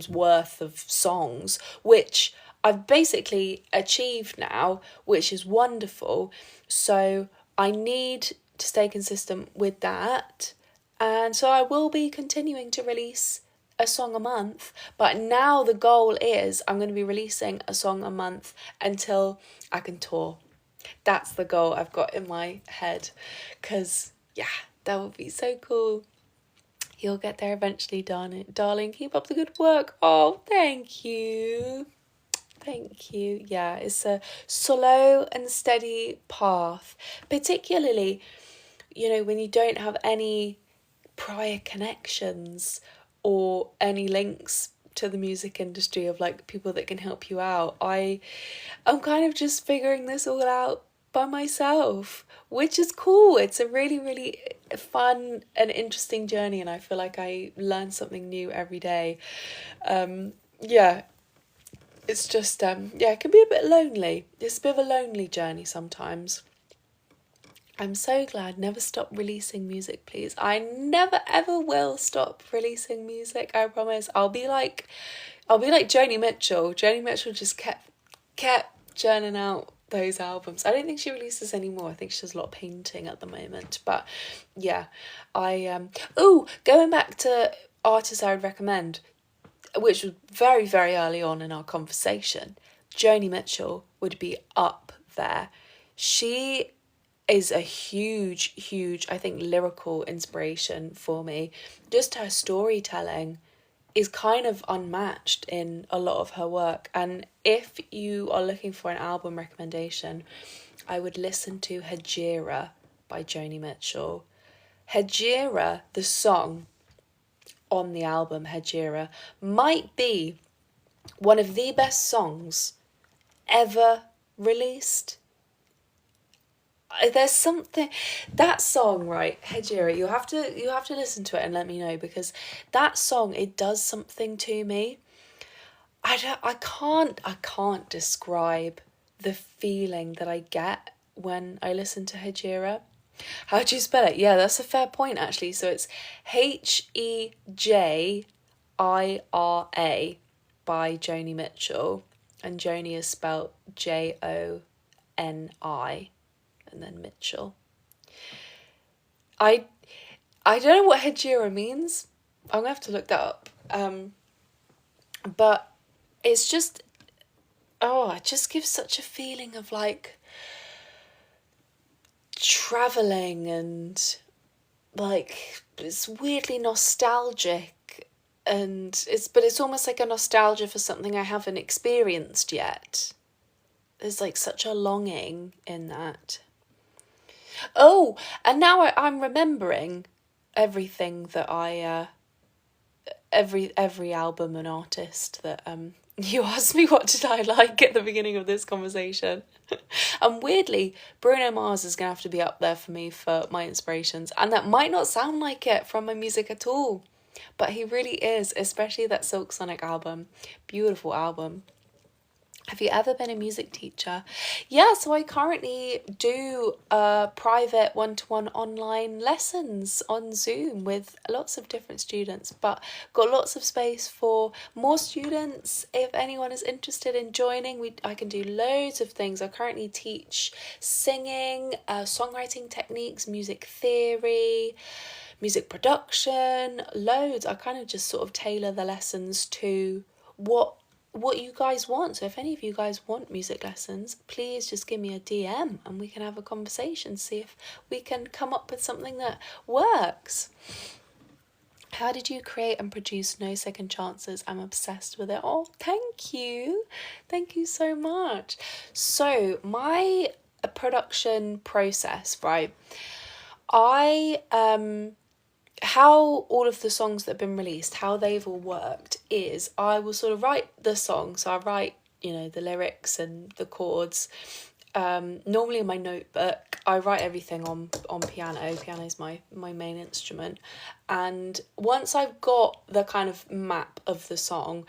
worth of songs, which I've basically achieved now, which is wonderful. So I need to stay consistent with that. And so I will be continuing to release a song a month, but now the goal is I'm going to be releasing a song a month until I can tour. That's the goal I've got in my head, because yeah, that would be so cool. You'll get there eventually, darling. Keep up the good work. Oh, thank you. Yeah, it's a slow and steady path, particularly, when you don't have any prior connections or any links to the music industry of like people that can help you out. I'm kind of just figuring this all out by myself, which is cool. It's a really, really fun and interesting journey, and I feel like I learn something new every day. It's just it can be a bit lonely. It's a bit of a lonely journey sometimes. I'm so glad. Never stop releasing music, please. I never ever will stop releasing music, I promise. I'll be like Joni Mitchell. Joni Mitchell just kept churning out those albums. I don't think she releases anymore. I think she does a lot of painting at the moment. But yeah, going back to artists I would recommend, which was very, very early on in our conversation, Joni Mitchell would be up there. She is a huge, I think, lyrical inspiration for me. Just her storytelling is kind of unmatched in a lot of her work. And if you are looking for an album recommendation, I would listen to Hejira by Joni Mitchell. Hejira, the song on the album Hejira, might be one of the best songs ever released. There's something, that song, right, Hejira, you have to listen to it and let me know, because that song, it does something to me. I can't describe the feeling that I get when I listen to Hejira. How do you spell it? Yeah, that's a fair point, actually. So it's Hejira by Joni Mitchell, and Joni is spelled Joni, and then Mitchell. I don't know what Hejira means. I'm gonna have to look that up. But it's just, it just gives such a feeling of like traveling, and like it's weirdly nostalgic, and it's almost like a nostalgia for something I haven't experienced yet. There's like such a longing in that. Oh, and now I'm remembering everything that every album and artist that you asked me what did I like at the beginning of this conversation. And weirdly, Bruno Mars is going to have to be up there for me for my inspirations, and that might not sound like it from my music at all, but he really is, especially that Silk Sonic album. Beautiful album. Have you ever been a music teacher? Yeah, so I currently do private one-to-one online lessons on Zoom with lots of different students, but got lots of space for more students. If anyone is interested in joining, I can do loads of things. I currently teach singing, songwriting techniques, music theory, music production, loads. I kind of just sort of tailor the lessons to what you guys want. So if any of you guys want music lessons, please just give me a DM and we can have a conversation, see if we can come up with something that works. How did you create and produce No Second Chances? I'm obsessed with it. Oh, thank you. Thank you so much. So my production process, right? How all of the songs that have been released, how they've all worked is I will sort of write the song. So I write, the lyrics and the chords. Normally in my notebook, I write everything on piano. Piano is my main instrument. And once I've got the kind of map of the song,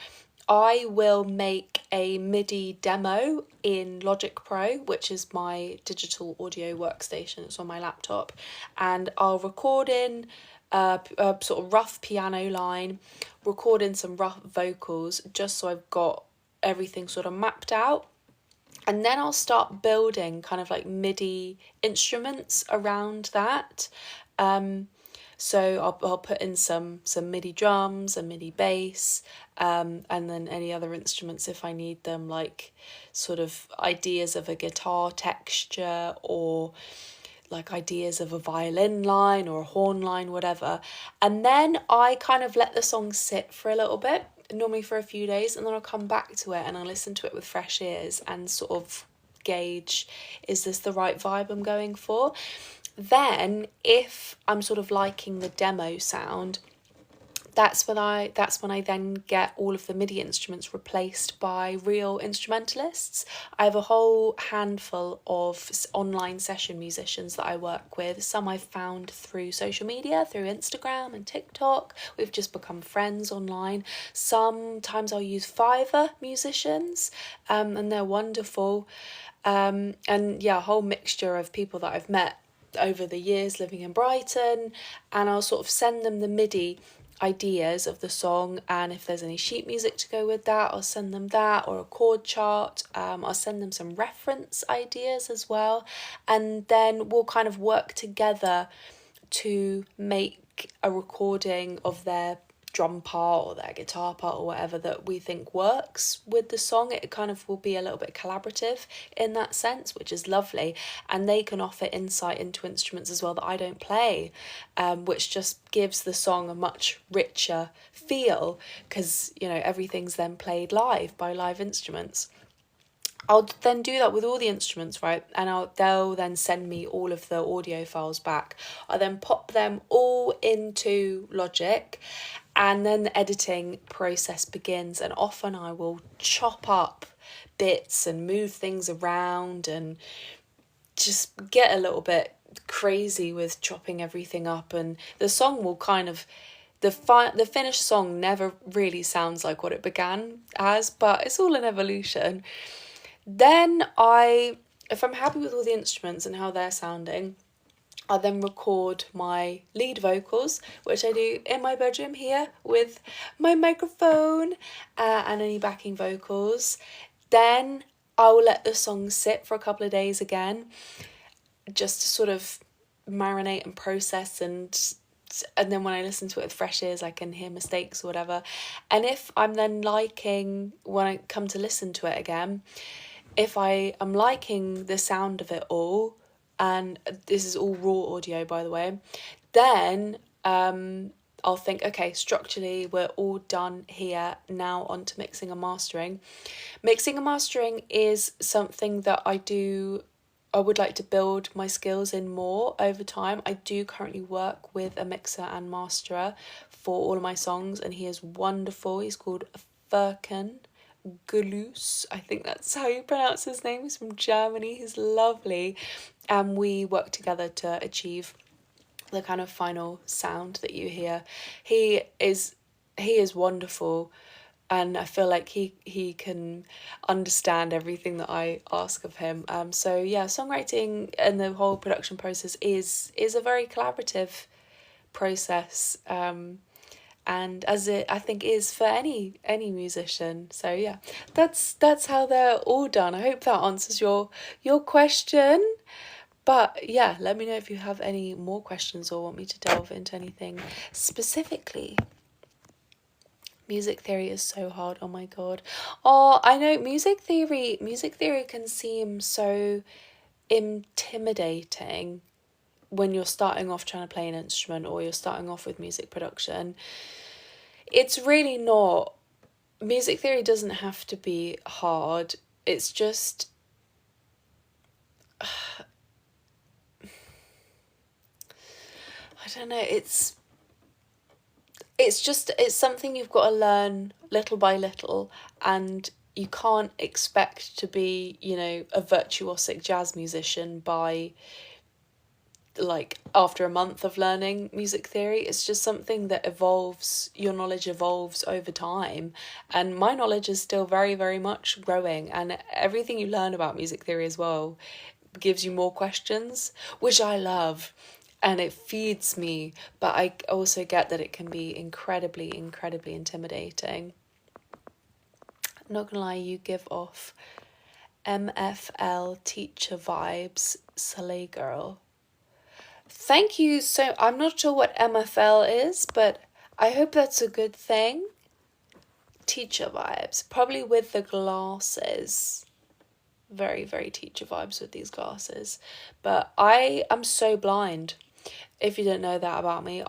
I will make a MIDI demo in Logic Pro, which is my digital audio workstation. It's on my laptop. And I'll record in a sort of rough piano line, record in some rough vocals, just so I've got everything sort of mapped out. And then I'll start building kind of like MIDI instruments around that. So I'll put in some MIDI drums, a MIDI bass, and then any other instruments if I need them, like sort of ideas of a guitar texture or like ideas of a violin line or a horn line, whatever. And then I kind of let the song sit for a little bit, normally for a few days, and then I'll come back to it and I'll listen to it with fresh ears and sort of gauge, is this the right vibe I'm going for? Then if I'm sort of liking the demo sound, that's when I then get all of the MIDI instruments replaced by real instrumentalists. I have a whole handful of online session musicians that I work with. Some I've found through social media, through Instagram and TikTok. We've just become friends online. Sometimes I'll use Fiverr musicians, and they're wonderful. And yeah, a whole mixture of people that I've met over the years living in Brighton, and I'll sort of send them the MIDI ideas of the song, and if there's any sheet music to go with that, I'll send them that, or a chord chart. I'll send them some reference ideas as well, and then we'll kind of work together to make a recording of their drum part or their guitar part or whatever that we think works with the song. It kind of will be a little bit collaborative in that sense, which is lovely, and they can offer insight into instruments as well that I don't play, which just gives the song a much richer feel, because everything's then played live by live instruments. I'll then do that with all the instruments, right? And they'll then send me all of the audio files back. I then pop them all into Logic, and then the editing process begins. And often I will chop up bits and move things around and just get a little bit crazy with chopping everything up. And the song will kind of, the finished song never really sounds like what it began as, but it's all an evolution. Then if I'm happy with all the instruments and how they're sounding, I'll then record my lead vocals, which I do in my bedroom here with my microphone and any backing vocals. Then I will let the song sit for a couple of days again, just to sort of marinate and process, and then when I listen to it with fresh ears, I can hear mistakes or whatever. And if I'm then liking, when I come to listen to it again, if I am liking the sound of it all, and this is all raw audio, by the way, then I'll think, okay, structurally we're all done here, now on to mixing and mastering. Mixing and mastering is something that I would like to build my skills in more over time. I do currently work with a mixer and masterer for all of my songs, and he is wonderful. He's called Furkan Gulus, I think that's how you pronounce his name. He's from Germany. He's lovely, and we work together to achieve the kind of final sound that you hear. He is wonderful. and I feel like he can understand everything that I ask of him. So yeah, songwriting and the whole production process is a very collaborative process. And as it I think is for any musician. So yeah, that's how they're all done. I hope that answers your question. But yeah, let me know if you have any more questions or want me to delve into anything specifically. Music theory is so hard. Oh my god. Oh, I know music theory can seem so intimidating when you're starting off trying to play an instrument or you're starting off with music production. It's really not. Music theory doesn't have to be hard. It's just I don't know, it's something you've got to learn little by little, and you can't expect to be, a virtuosic jazz musician by like after a month of learning music theory. It's just something that evolves. Your knowledge evolves over time, and my knowledge is still very, very much growing, and everything you learn about music theory as well gives you more questions, which I love, and it feeds me, but I also get that it can be incredibly, incredibly intimidating. I'm not gonna lie, you give off MFL teacher vibes, Slay girl. Thank you. So I'm not sure what MFL is, but I hope that's a good thing. Teacher vibes, probably with the glasses. Very, very teacher vibes with these glasses. But I am so blind. If you don't know that about me,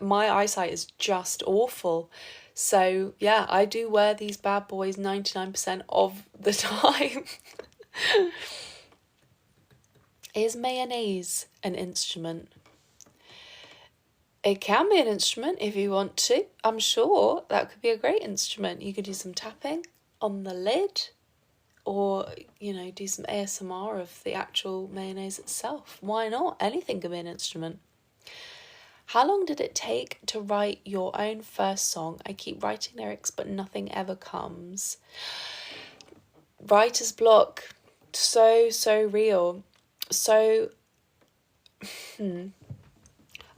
my eyesight is just awful. So yeah, I do wear these bad boys 99% of the time. Is mayonnaise an instrument? It can be an instrument if you want to. I'm sure that could be a great instrument. You could do some tapping on the lid, or, do some ASMR of the actual mayonnaise itself. Why not? Anything can be an instrument. How long did it take to write your own first song? I keep writing lyrics, but nothing ever comes. Writer's block. So, so real. So,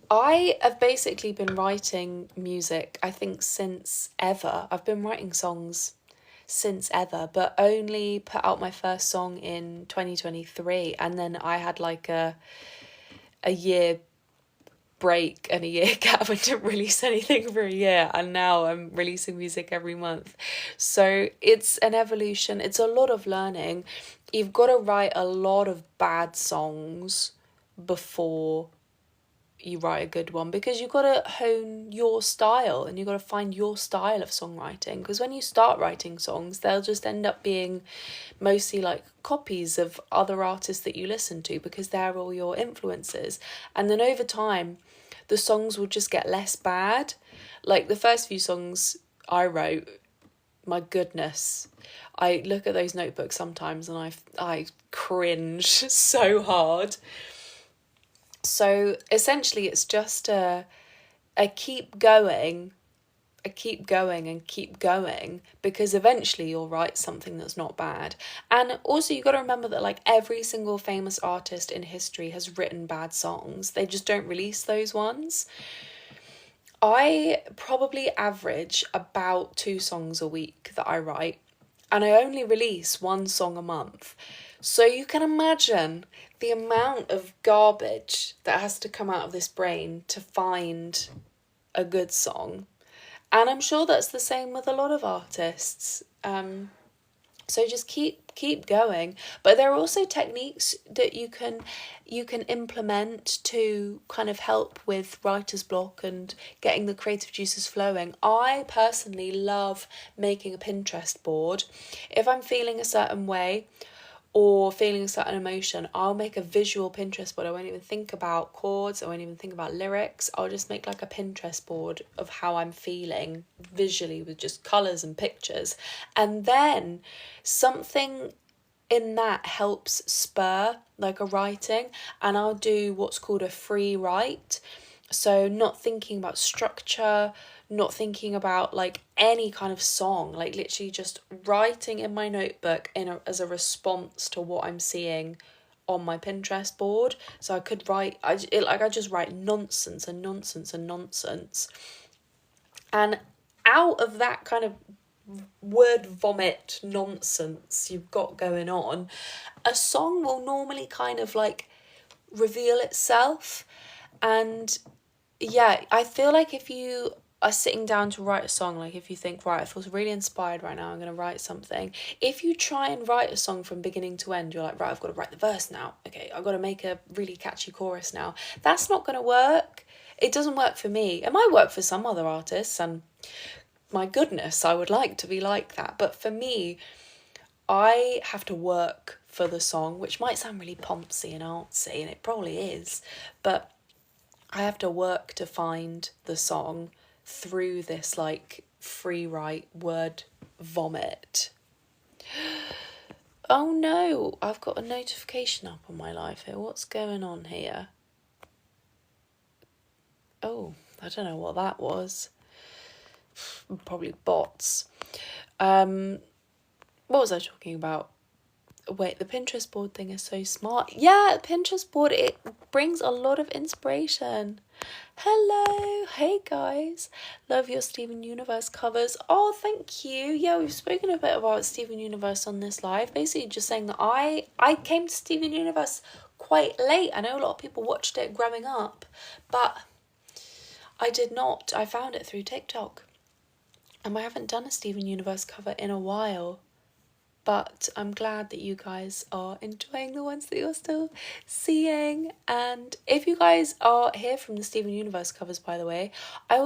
I have basically been writing music, I think, since ever. I've been writing songs since ever, but only put out my first song in 2023, and then I had like a year break and a year gap and didn't release anything for a year, and now I'm releasing music every month. So it's an evolution. It's a lot of learning. You've got to write a lot of bad songs before you write a good one, because you've got to hone your style and you've got to find your style of songwriting, because when you start writing songs, they'll just end up being mostly like copies of other artists that you listen to, because they're all your influences. And then over time the songs will just get less bad. Like the first few songs I wrote, my goodness, I look at those notebooks sometimes and I cringe so hard. So essentially it's just a keep going, and keep going, because eventually you'll write something that's not bad. And also you got to remember that like every single famous artist in history has written bad songs. They just don't release those ones. I probably average about 2 songs a week that I write, and I only release 1 song a month. So you can imagine the amount of garbage that has to come out of this brain to find a good song. And I'm sure that's the same with a lot of artists. So just keep going. But there are also techniques that you can implement to kind of help with writer's block and getting the creative juices flowing. I personally love making a Pinterest board. If I'm feeling a certain way or feeling a certain emotion, I'll make a visual Pinterest board. I won't even think about chords, I won't even think about lyrics. I'll just make like a Pinterest board of how I'm feeling visually with just colours and pictures. And then something in that helps spur like a writing, and I'll do what's called a free write. So not thinking about structure, not thinking about like any kind of song, like literally just writing in my notebook as a response to what I'm seeing on my Pinterest board. So I could write, I just write nonsense and nonsense and nonsense. And out of that kind of word vomit nonsense you've got going on, a song will normally kind of like reveal itself. And yeah, I feel like if you are sitting down to write a song, like if you think, right, I feel really inspired right now, I'm going to write something. If you try and write a song from beginning to end, you're like, right, I've got to write the verse now. Okay, I've got to make a really catchy chorus now. That's not going to work. It doesn't work for me. It might work for some other artists, and my goodness, I would like to be like that. But for me, I have to work for the song, which might sound really poncy and artsy, and it probably is, but I have to work to find the song through this like free write word vomit. Oh no, I've got a notification up on my live here. What's going on here? Oh, I don't know what that was. Probably bots. What was I talking about? Wait, the Pinterest board thing is so smart. Yeah, Pinterest board, it brings a lot of inspiration. Hello, hey guys. Love your Steven Universe covers. Oh, thank you. Yeah, we've spoken a bit about Steven Universe on this live. Basically just saying that I came to Steven Universe quite late. I know a lot of people watched it growing up, but I did not. I found it through TikTok. And I haven't done a Steven Universe cover in a while. But I'm glad that you guys are enjoying the ones that you're still seeing. And if you guys are here from the Steven Universe covers, by the way, I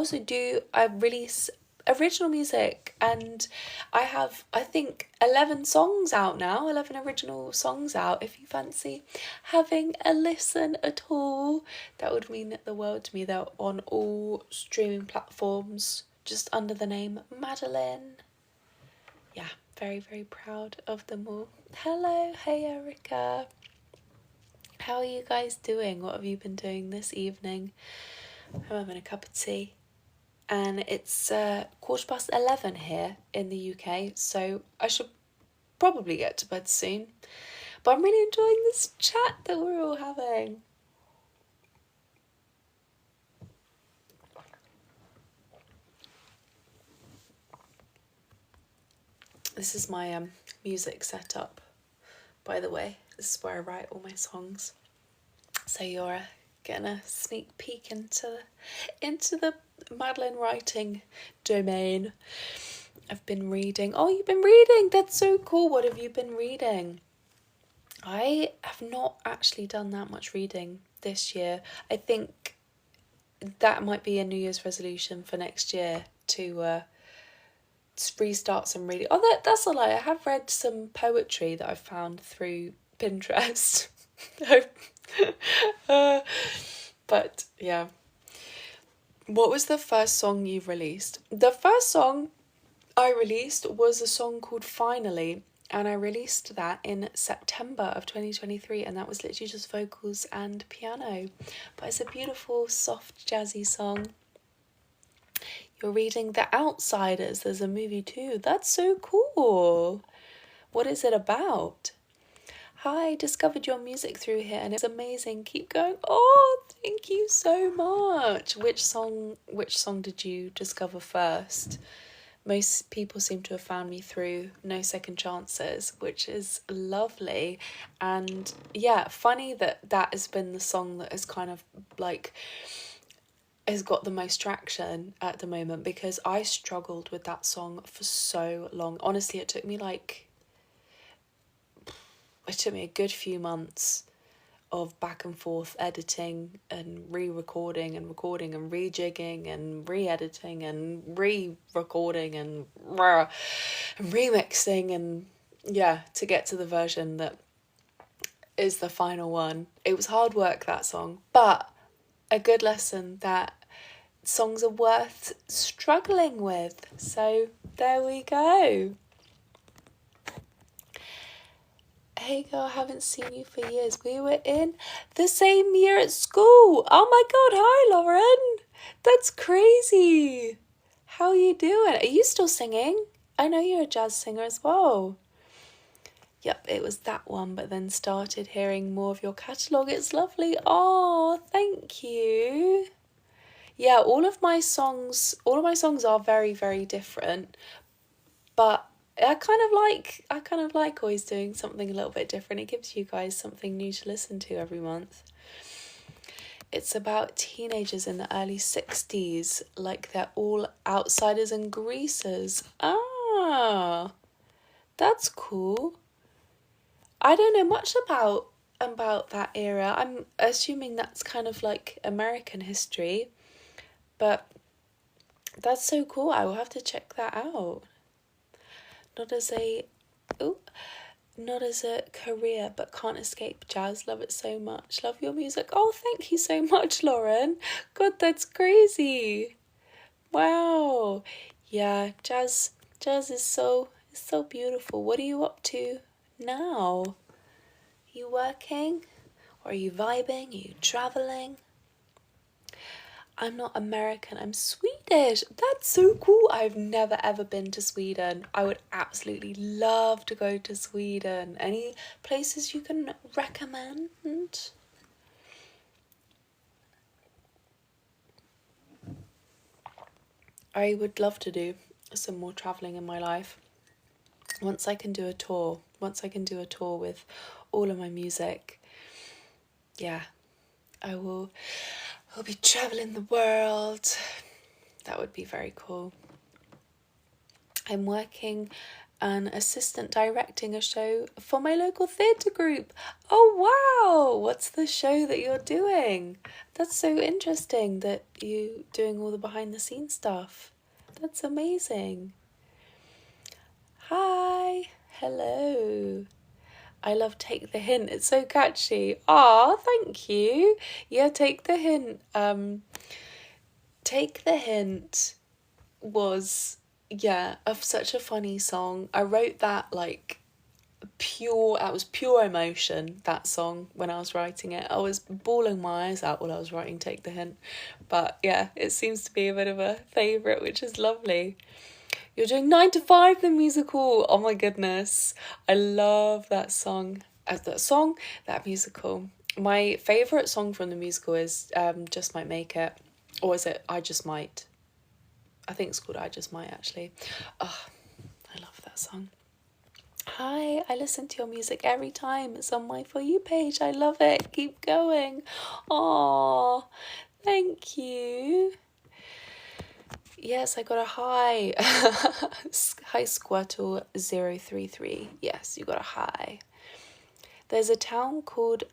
release original music, and I have, I think, 11 songs out now, 11 original songs out. If you fancy having a listen at all, that would mean the world to me. They're on all streaming platforms, just under the name Madeleine. Yeah, very, very proud of them all. Hello, hey Erica. How are you guys doing? What have you been doing this evening? I'm having a cup of tea. And it's 11:15 here in the UK, so I should probably get to bed soon. But I'm really enjoying this chat that we're all having. This is my music setup, by the way. This is where I write all my songs. So you're getting a sneak peek into the Madeleine writing domain. I've been reading. Oh, you've been reading? That's so cool. What have you been reading? I have not actually done that much reading this year. I think that might be a New Year's resolution for next year to restart some reading. Oh, that's a lie. I have read some poetry that I've found through Pinterest. But yeah. What was the first song you've released? The first song I released was a song called Finally, and I released that in September of 2023, and that was literally just vocals and piano. But it's a beautiful, soft, jazzy song. You're reading The Outsiders. There's a movie too. That's so cool. What is it about? Hi, discovered your music through here and it's amazing. Keep going. Oh, thank you so much. Which song did you discover first? Most people seem to have found me through No Second Chances, which is lovely. And yeah, funny that has been the song that is kind of like has got the most traction at the moment, because I struggled with that song for so long. Honestly, it took me a good few months of back and forth editing and re-recording and recording and rejigging and re-editing and re-recording and remixing, and yeah, to get to the version that is the final one. It was hard work, that song, but a good lesson that songs are worth struggling with. So there we go. Hey girl, I haven't seen you for years. We were in the same year at school. Oh my god, hi Lauren. That's crazy. How are you doing? Are you still singing? I know you're a jazz singer as well. Yep, it was that one, but then started hearing more of your catalogue. It's lovely. Oh, thank you. Yeah, all of my songs are very, very different, but I kind of like always doing something a little bit different. It gives you guys something new to listen to every month. It's about teenagers in the early 60s, like they're all outsiders and greasers. Ah, that's cool. I don't know much about that era. I'm assuming that's kind of like American history, but that's so cool. I will have to check that out. Not as a oh, not as a career, but can't escape jazz. Love it so much. Love your music. Oh, thank you so much, Lauren. God, that's crazy. Wow. Yeah, jazz is so beautiful. What are you up to now? Are you working? Or are you vibing? Are you traveling? I'm not American, I'm Swedish. That's so cool. I've never ever been to Sweden. I would absolutely love to go to Sweden. Any places you can recommend? I would love to do some more travelling in my life. Once I can do a tour with all of my music, yeah, I'll be travelling the world. That would be very cool. I'm working and assistant directing a show for my local theatre group. Oh wow! What's the show that you're doing? That's so interesting that you doing all the behind the scenes stuff. That's amazing. Hi. Hello. I love Take the Hint. It's so catchy. Ah, thank you. Yeah, Take the Hint. Take the Hint was of such a funny song. I wrote that like it was pure emotion, that song, when I was writing it. I was bawling my eyes out while I was writing Take the Hint. But yeah, it seems to be a bit of a favourite, which is lovely. You're doing 9 to 5 the musical. Oh my goodness. I love that song. That musical. My favourite song from the musical is Just Might Make It. Or is it I Just Might? I think it's called I Just Might, actually. Oh, I love that song. Hi, I listen to your music every time. It's on my For You page. I love it. Keep going. Oh, thank you. Yes, I got a hi. Hi, Squirtle033. Yes, you got a hi. There's a town called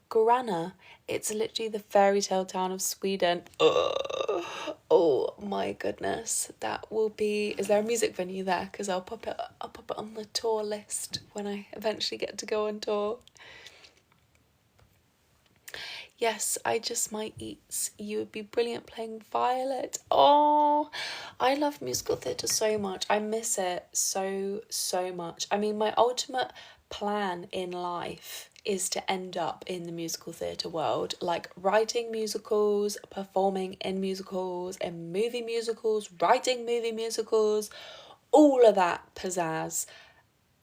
Grana. It's literally the fairy tale town of Sweden. Oh my goodness. That will be... Is there a music venue there? Because I'll pop it on the tour list when I eventually get to go on tour. Yes, I Just Might Eat. You would be brilliant playing Violet. Oh, I love musical theatre so much. I miss it so much. I mean, my ultimate plan in life is to end up in the musical theatre world, like writing musicals, performing in musicals, and movie musicals, writing movie musicals, all of that pizzazz.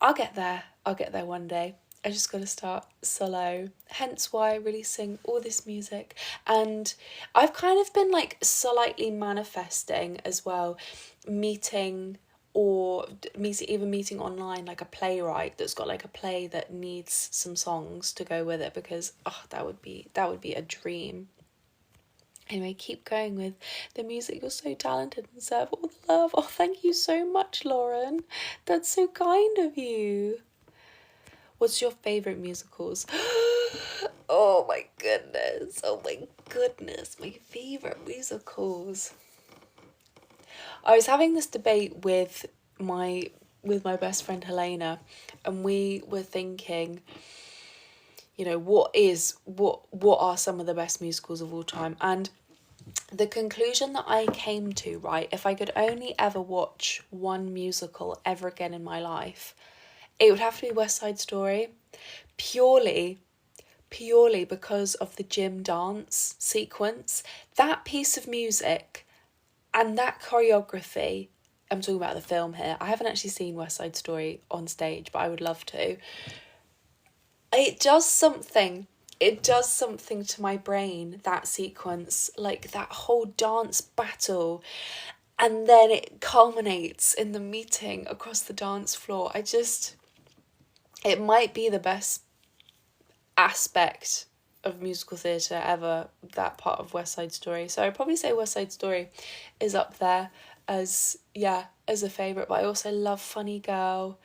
I'll get there one day. I just got to start solo, hence why I'm releasing all this music. And I've kind of been like slightly manifesting as well, meeting online like a playwright that's got like a play that needs some songs to go with it, because that would be a dream. Anyway, keep going with the music. You're so talented and deserve all the love. Oh, thank you so much, Lauren. That's so kind of you. What's your favourite musicals? Oh my goodness. My favourite musicals. I was having this debate with my best friend Helena, and we were thinking, you know, what are some of the best musicals of all time? And the conclusion that I came to, right, if I could only ever watch one musical ever again in my life, it would have to be West Side Story, purely because of the gym dance sequence. That piece of music And that choreography, I'm talking about the film here. I haven't actually seen West Side Story on stage, but I would love to. It does something. It does something to my brain, that sequence, like that whole dance battle. And then it culminates in the meeting across the dance floor. It might be the best aspect of musical theatre ever, that part of West Side Story. So I'd probably say West Side Story is up there as a favourite, but I also love Funny Girl.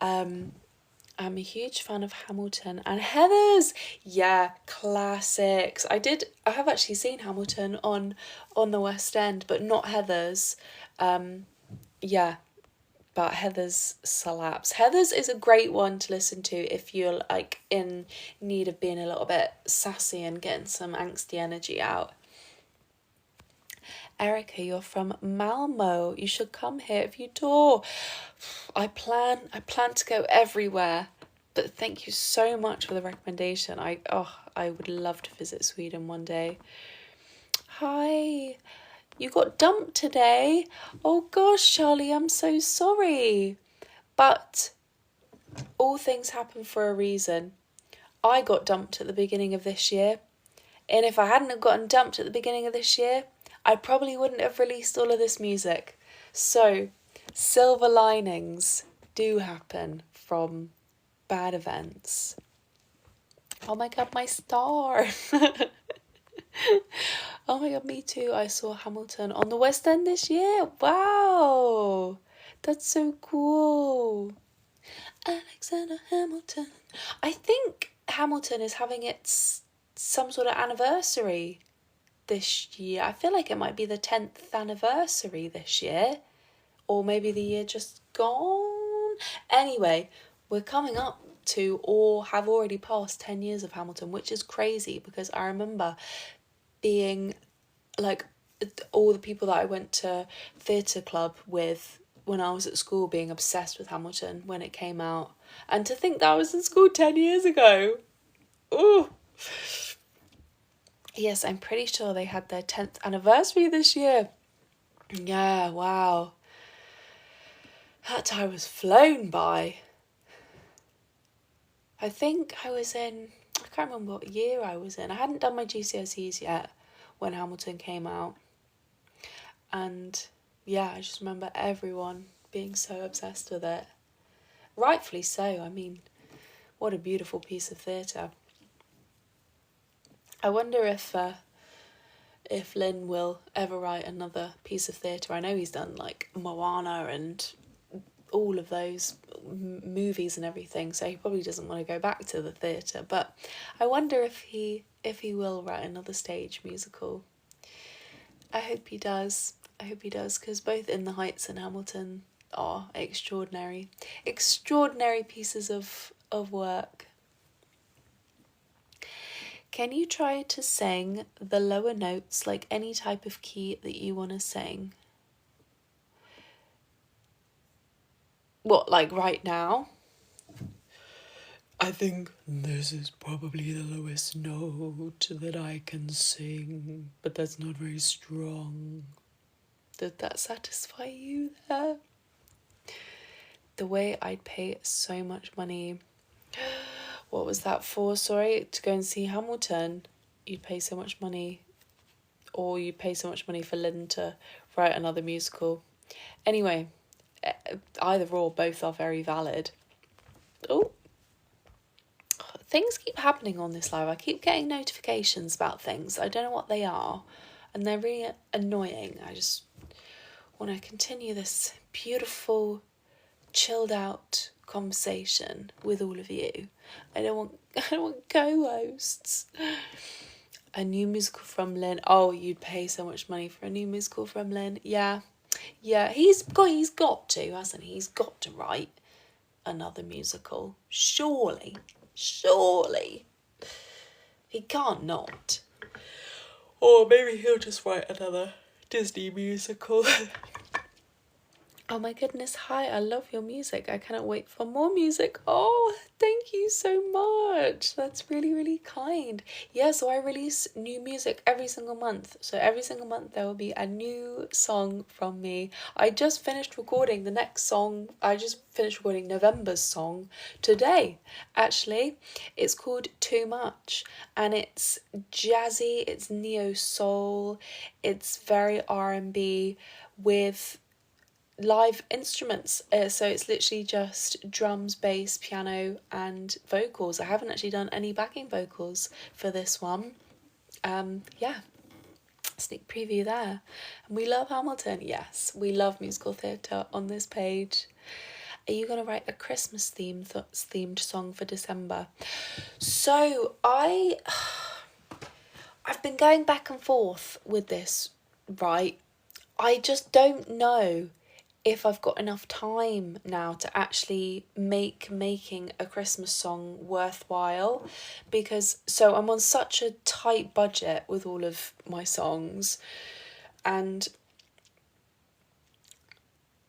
I'm a huge fan of Hamilton and Heathers. Yeah, classics. I have actually seen Hamilton on the West End, but not Heathers. Yeah, but Heathers slaps. Heathers is a great one to listen to if you're like in need of being a little bit sassy and getting some angsty energy out. Erica, you're from Malmo. You should come here if you tour. I plan to go everywhere. But thank you so much for the recommendation. I would love to visit Sweden one day. Hi. You got dumped today. Oh gosh, Charlie, I'm so sorry. But all things happen for a reason. I got dumped at the beginning of this year. And if I hadn't have gotten dumped at the beginning of this year, I probably wouldn't have released all of this music. So, silver linings do happen from bad events. Oh my god, my star. Oh my god, me too. I saw Hamilton on the West End this year. Wow. That's so cool. Alexander Hamilton. I think Hamilton is having its some sort of anniversary this year. I feel like it might be the 10th anniversary this year. Or maybe the year just gone. Anyway, we're coming up to or have already passed 10 years of Hamilton, which is crazy because I remember being like all the people that I went to theatre club with when I was at school being obsessed with Hamilton when it came out. And to think that I was in school 10 years ago. Ooh. Yes, I'm pretty sure they had their 10th anniversary this year. Yeah, wow. That time was flown by. I think I can't remember what year I was in. I hadn't done my GCSEs yet when Hamilton came out. And yeah, I just remember everyone being so obsessed with it. Rightfully so. I mean, what a beautiful piece of theatre. I wonder if Lynn will ever write another piece of theatre. I know he's done like Moana and all of those movies and everything, so he probably doesn't want to go back to the theatre, but I wonder if he will write another stage musical. I hope he does, because both In the Heights and Hamilton are extraordinary pieces of work. Can you try to sing the lower notes, like any type of key that you want to sing? What, like right now? I think this is probably the lowest note that I can sing, but that's not very strong. Did that satisfy you there? The way I'd pay so much money. What was that for? Sorry, to go and see Hamilton. You'd pay so much money. Or you'd pay so much money for Lynn to write another musical. Anyway, either or, both are very valid. Oh, things keep happening on this live. I keep getting notifications about things. I don't know what they are, and they're really annoying. I just want to continue this beautiful, chilled out conversation with all of you. I don't want co-hosts. A new musical from Lynn. Oh, you'd pay so much money for a new musical from Lynn. Yeah, he's got to, hasn't he? He's got to write another musical. Surely. He can't not. Or maybe he'll just write another Disney musical. Oh my goodness, hi, I love your music. I cannot wait for more music. Oh, thank you so much. That's really, really kind. Yeah, so I release new music every single month. So every single month there will be a new song from me. I just finished recording the next song. I just finished recording November's song today, actually. It's called Too Much, and it's jazzy, it's neo soul, it's very R&B with live instruments, so it's literally just drums, bass, piano and vocals. I haven't actually done any backing vocals for this one. Yeah, sneak preview there. And we love Hamilton. Yes, we love musical theatre on this page. Are you going to write a Christmas themed song for December? So I've been going back and forth with this, right? I just don't know if I've got enough time now to actually making a Christmas song worthwhile, because so I'm on such a tight budget with all of my songs, and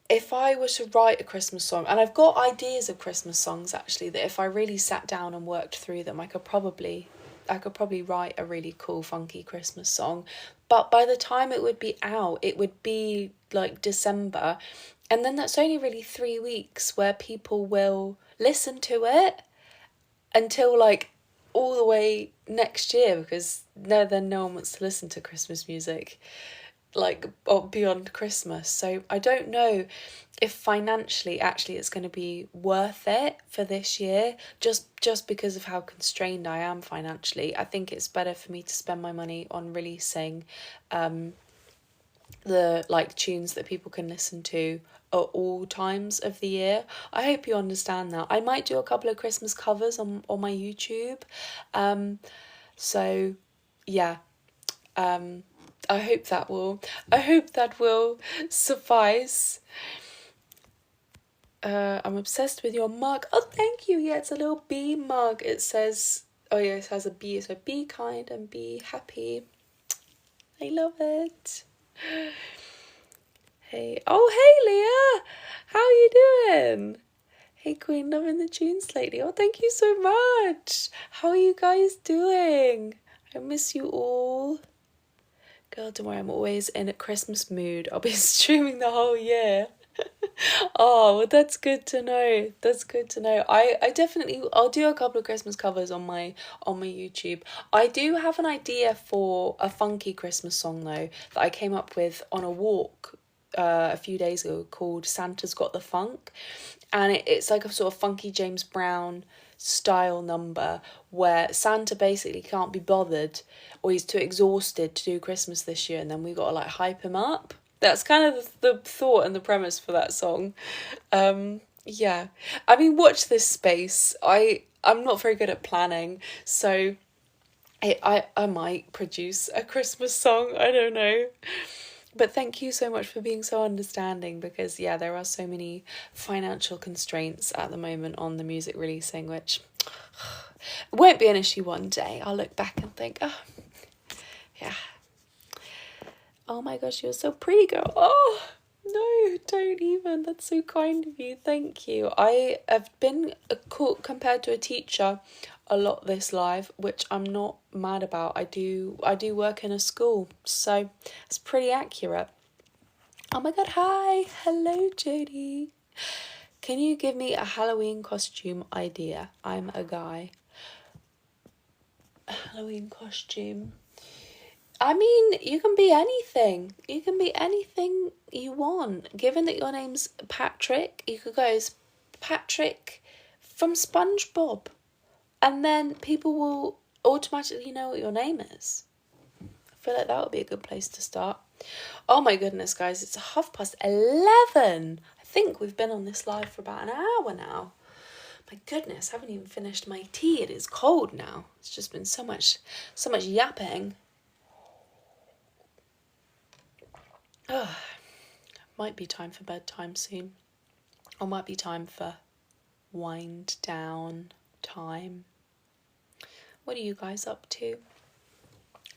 if I were to write a Christmas song, and I've got ideas of Christmas songs actually, that if I really sat down and worked through them, I could probably write a really cool funky Christmas song. But by the time it would be out, it would be like December, and then that's only really 3 weeks where people will listen to it until like all the way next year, because then no one wants to listen to Christmas music like beyond Christmas. So I don't know if financially actually it's going to be worth it for this year, just because of how constrained I am financially. I think it's better for me to spend my money on releasing the like tunes that people can listen to at all times of the year. I hope you understand that. I might do a couple of Christmas covers on my YouTube. So yeah. I hope that will suffice. I'm obsessed with your mug. Oh, thank you. Yeah, it's a little bee mug. It says, oh yeah, it has a bee. So be kind and be happy. I love it. Hey, oh hey Leah, how are you doing? Hey Queen, loving the tunes lately. Oh, thank you so much. How are you guys doing? I miss you all. Girl, don't worry, I'm always in a Christmas mood. I'll be streaming the whole year. Oh, well, that's good to know. That's good to know. I'll do a couple of Christmas covers on my YouTube. I do have an idea for a funky Christmas song though that I came up with on a walk a few days ago, called Santa's Got the Funk, and it's like a sort of funky James Brown style number where Santa basically can't be bothered, or he's too exhausted to do Christmas this year, and then we gotta like hype him up. That's kind of the thought and the premise for that song. Yeah, I mean, watch this space. I'm not very good at planning, so I might produce a Christmas song. I don't know. But thank you so much for being so understanding, because yeah, there are so many financial constraints at the moment on the music releasing, which won't be an issue one day. I'll look back and think, oh, yeah. Oh my gosh, you're so pretty, girl. Oh, no, don't even. That's so kind of you. Thank you. I have been compared to a teacher a lot this live, which I'm not mad about. I do work in a school, so it's pretty accurate. Oh my god, hi. Hello, Jodie. Can you give me a Halloween costume idea? I'm a guy. A Halloween costume. I mean, you can be anything. You can be anything you want. Given that your name's Patrick, you could go as Patrick from SpongeBob. And then people will automatically know what your name is. I feel like that would be a good place to start. Oh my goodness, guys, it's 11:30. I think we've been on this live for about an hour now. My goodness, I haven't even finished my tea. It is cold now. It's just been so much yapping. Oh, might be time for bedtime soon. Or might be time for wind down time. What are you guys up to?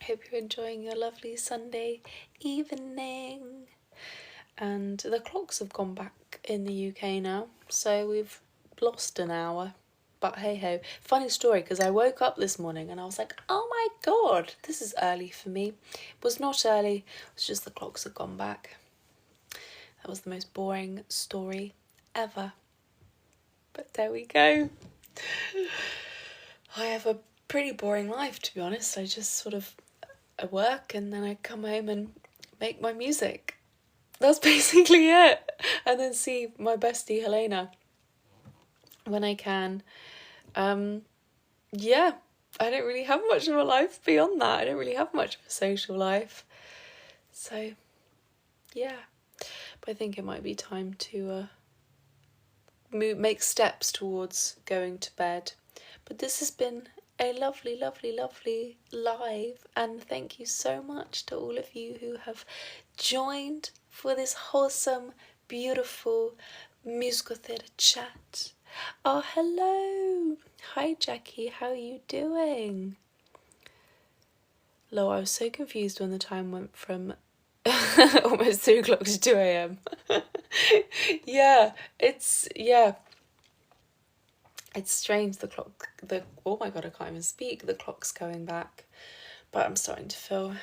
Hope you're enjoying your lovely Sunday evening. and the clocks have gone back in the UK now, so we've lost an hour. But hey ho. Funny story, because I woke up this morning and I was like, oh my god, this is early for me. It was not early, it was just the clocks had gone back. That was the most boring story ever. But there we go. I have a pretty boring life, to be honest. I just sort of I work and then I come home and make my music. That's basically it. And then see my bestie Helena when I can. Yeah, I don't really have much of a life beyond that. I don't really have much of a social life. So, yeah. But I think it might be time to make steps towards going to bed. But this has been a lovely, lovely, lovely live, and thank you so much to all of you who have joined for this wholesome, beautiful musical theatre chat. Oh, hello! Hi, Jackie, how are you doing? Lo, I was so confused when the time went from almost 2 o'clock to 2 a.m. It's strange, oh my god, I can't even speak, the clock's going back. But I'm starting to feel a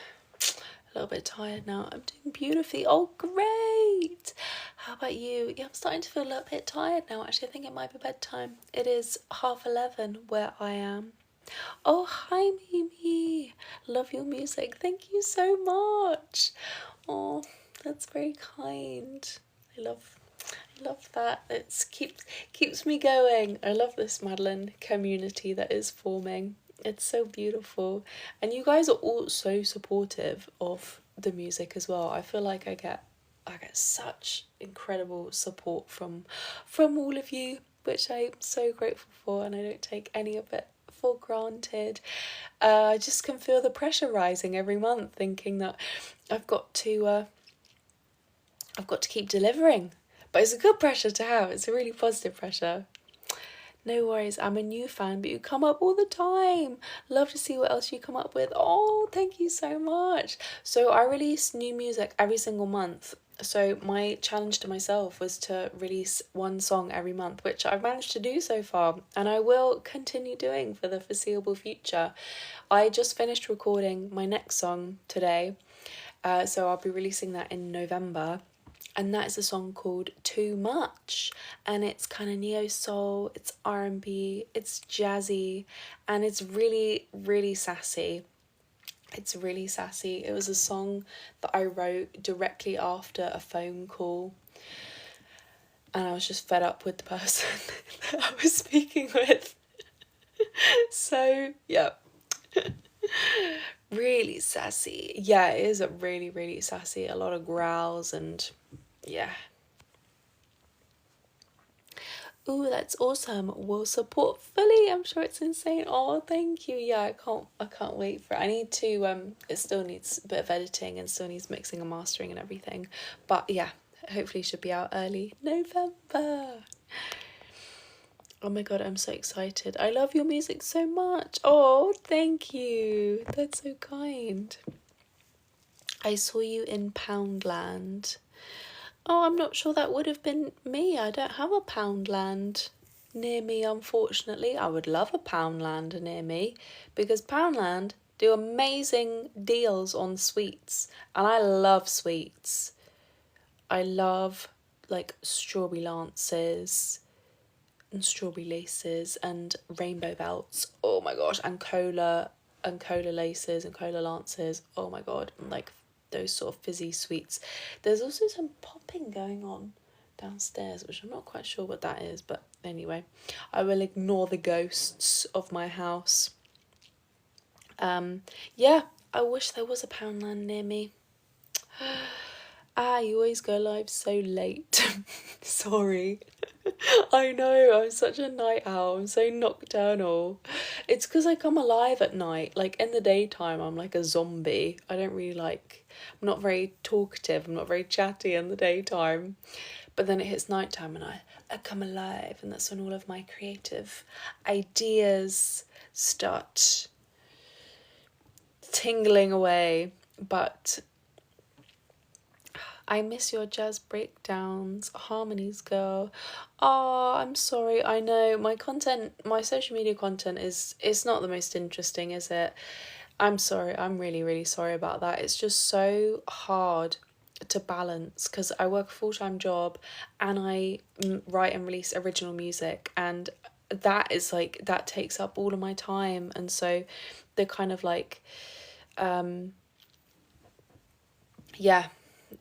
little bit tired now. I'm doing beautifully. Oh, great! How about you? Yeah, I'm starting to feel a little bit tired now. Actually, I think it might be bedtime. It is 11:30 where I am. Oh, hi, Mimi. Love your music. Thank you so much. Oh, that's very kind. I love that. It keeps me going. I love this Madeleine community that is forming. It's so beautiful, and you guys are all so supportive of the music as well. I feel like I get such incredible support from all of you, which I'm so grateful for, and I don't take any of it for granted. I just can feel the pressure rising every month, thinking that I've got to keep delivering. But it's a good pressure to have. It's a really positive pressure. No worries, I'm a new fan, but you come up all the time. Love to see what else you come up with. Oh, thank you so much. So I release new music every single month. So my challenge to myself was to release one song every month, which I've managed to do so far, and I will continue doing for the foreseeable future. I just finished recording my next song today, so I'll be releasing that in November. And that is a song called Too Much, and it's kind of neo-soul, it's R&B, it's jazzy, and it's really, really sassy. It's really sassy. It was a song that I wrote directly after a phone call, and I was just fed up with the person that I was speaking with. So, yeah. Really sassy. Yeah, it is really, really sassy. A lot of growls and yeah. Ooh, that's awesome. Will support fully. I'm sure it's insane. Oh, thank you. Yeah, I can't wait for it. I need to it still needs a bit of editing and still needs mixing and mastering and everything. But yeah, hopefully it should be out early November. Oh my god, I'm so excited. I love your music so much. Oh, thank you. That's so kind. I saw you in Poundland. Oh, I'm not sure that would have been me. I don't have a Poundland near me, unfortunately. I would love a Poundland near me, because Poundland do amazing deals on sweets, and I love sweets. I love like strawberry lances and strawberry laces and rainbow belts. Oh my gosh, and cola laces and cola lances. Oh my god, like those sort of fizzy sweets. There's also some popping going on downstairs, which I'm not quite sure what that is, but anyway, I will ignore the ghosts of my house. Yeah, I wish there was a Poundland near me. You always go live so late. Sorry. I know, I'm such a night owl. I'm so nocturnal. It's because I come alive at night. Like, in the daytime, I'm like a zombie. I'm not very talkative. I'm not very chatty in the daytime. But then it hits nighttime and I come alive. And that's when all of my creative ideas start tingling away. But I miss your jazz breakdowns, harmonies, girl. Oh, I'm sorry. I know my social media content is not the most interesting, is it? I'm sorry. I'm really, really sorry about that. It's just so hard to balance because I work a full-time job and I write and release original music, and that is like that takes up all of my time. And so the kind of like yeah,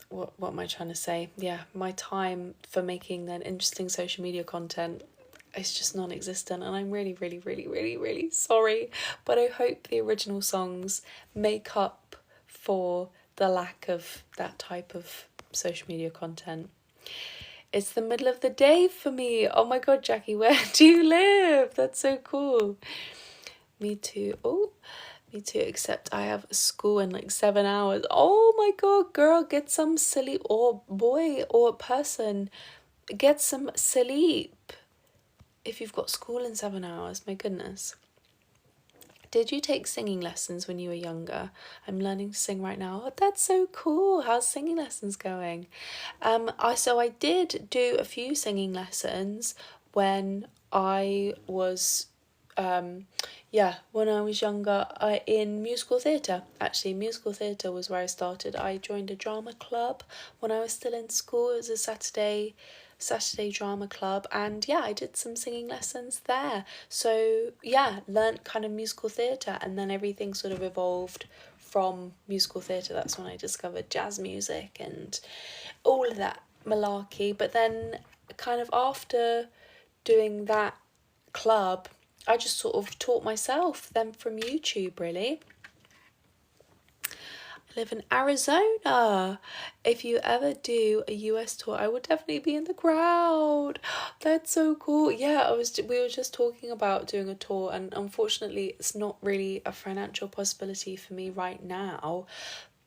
what am I trying to say? Yeah, my time for making then interesting social media content is just non-existent, and I'm really, really, really, really, really sorry. But I hope the original songs make up for the lack of that type of social media content. It's the middle of the day for me. Oh my god, Jackie, where do you live? That's so cool. Me too. Oh, me too, except I have school in like 7 hours. Oh my god, girl, get some sleep. Or boy or person, get some sleep. If you've got school in 7 hours, my goodness. Did you take singing lessons when you were younger? I'm learning to sing right now. Oh, that's so cool. How's singing lessons going? I did do a few singing lessons when I was when I was younger, in musical theatre. Actually, musical theatre was where I started. I joined a drama club when I was still in school. It was a Saturday drama club, and yeah, I did some singing lessons there. So yeah, learnt kind of musical theatre, and then everything sort of evolved from musical theatre. That's when I discovered jazz music and all of that malarkey. But then kind of after doing that club, I just sort of taught myself then from YouTube, really. I live in Arizona. If you ever do a US tour, I would definitely be in the crowd. That's so cool. Yeah, we were just talking about doing a tour, and unfortunately it's not really a financial possibility for me right now.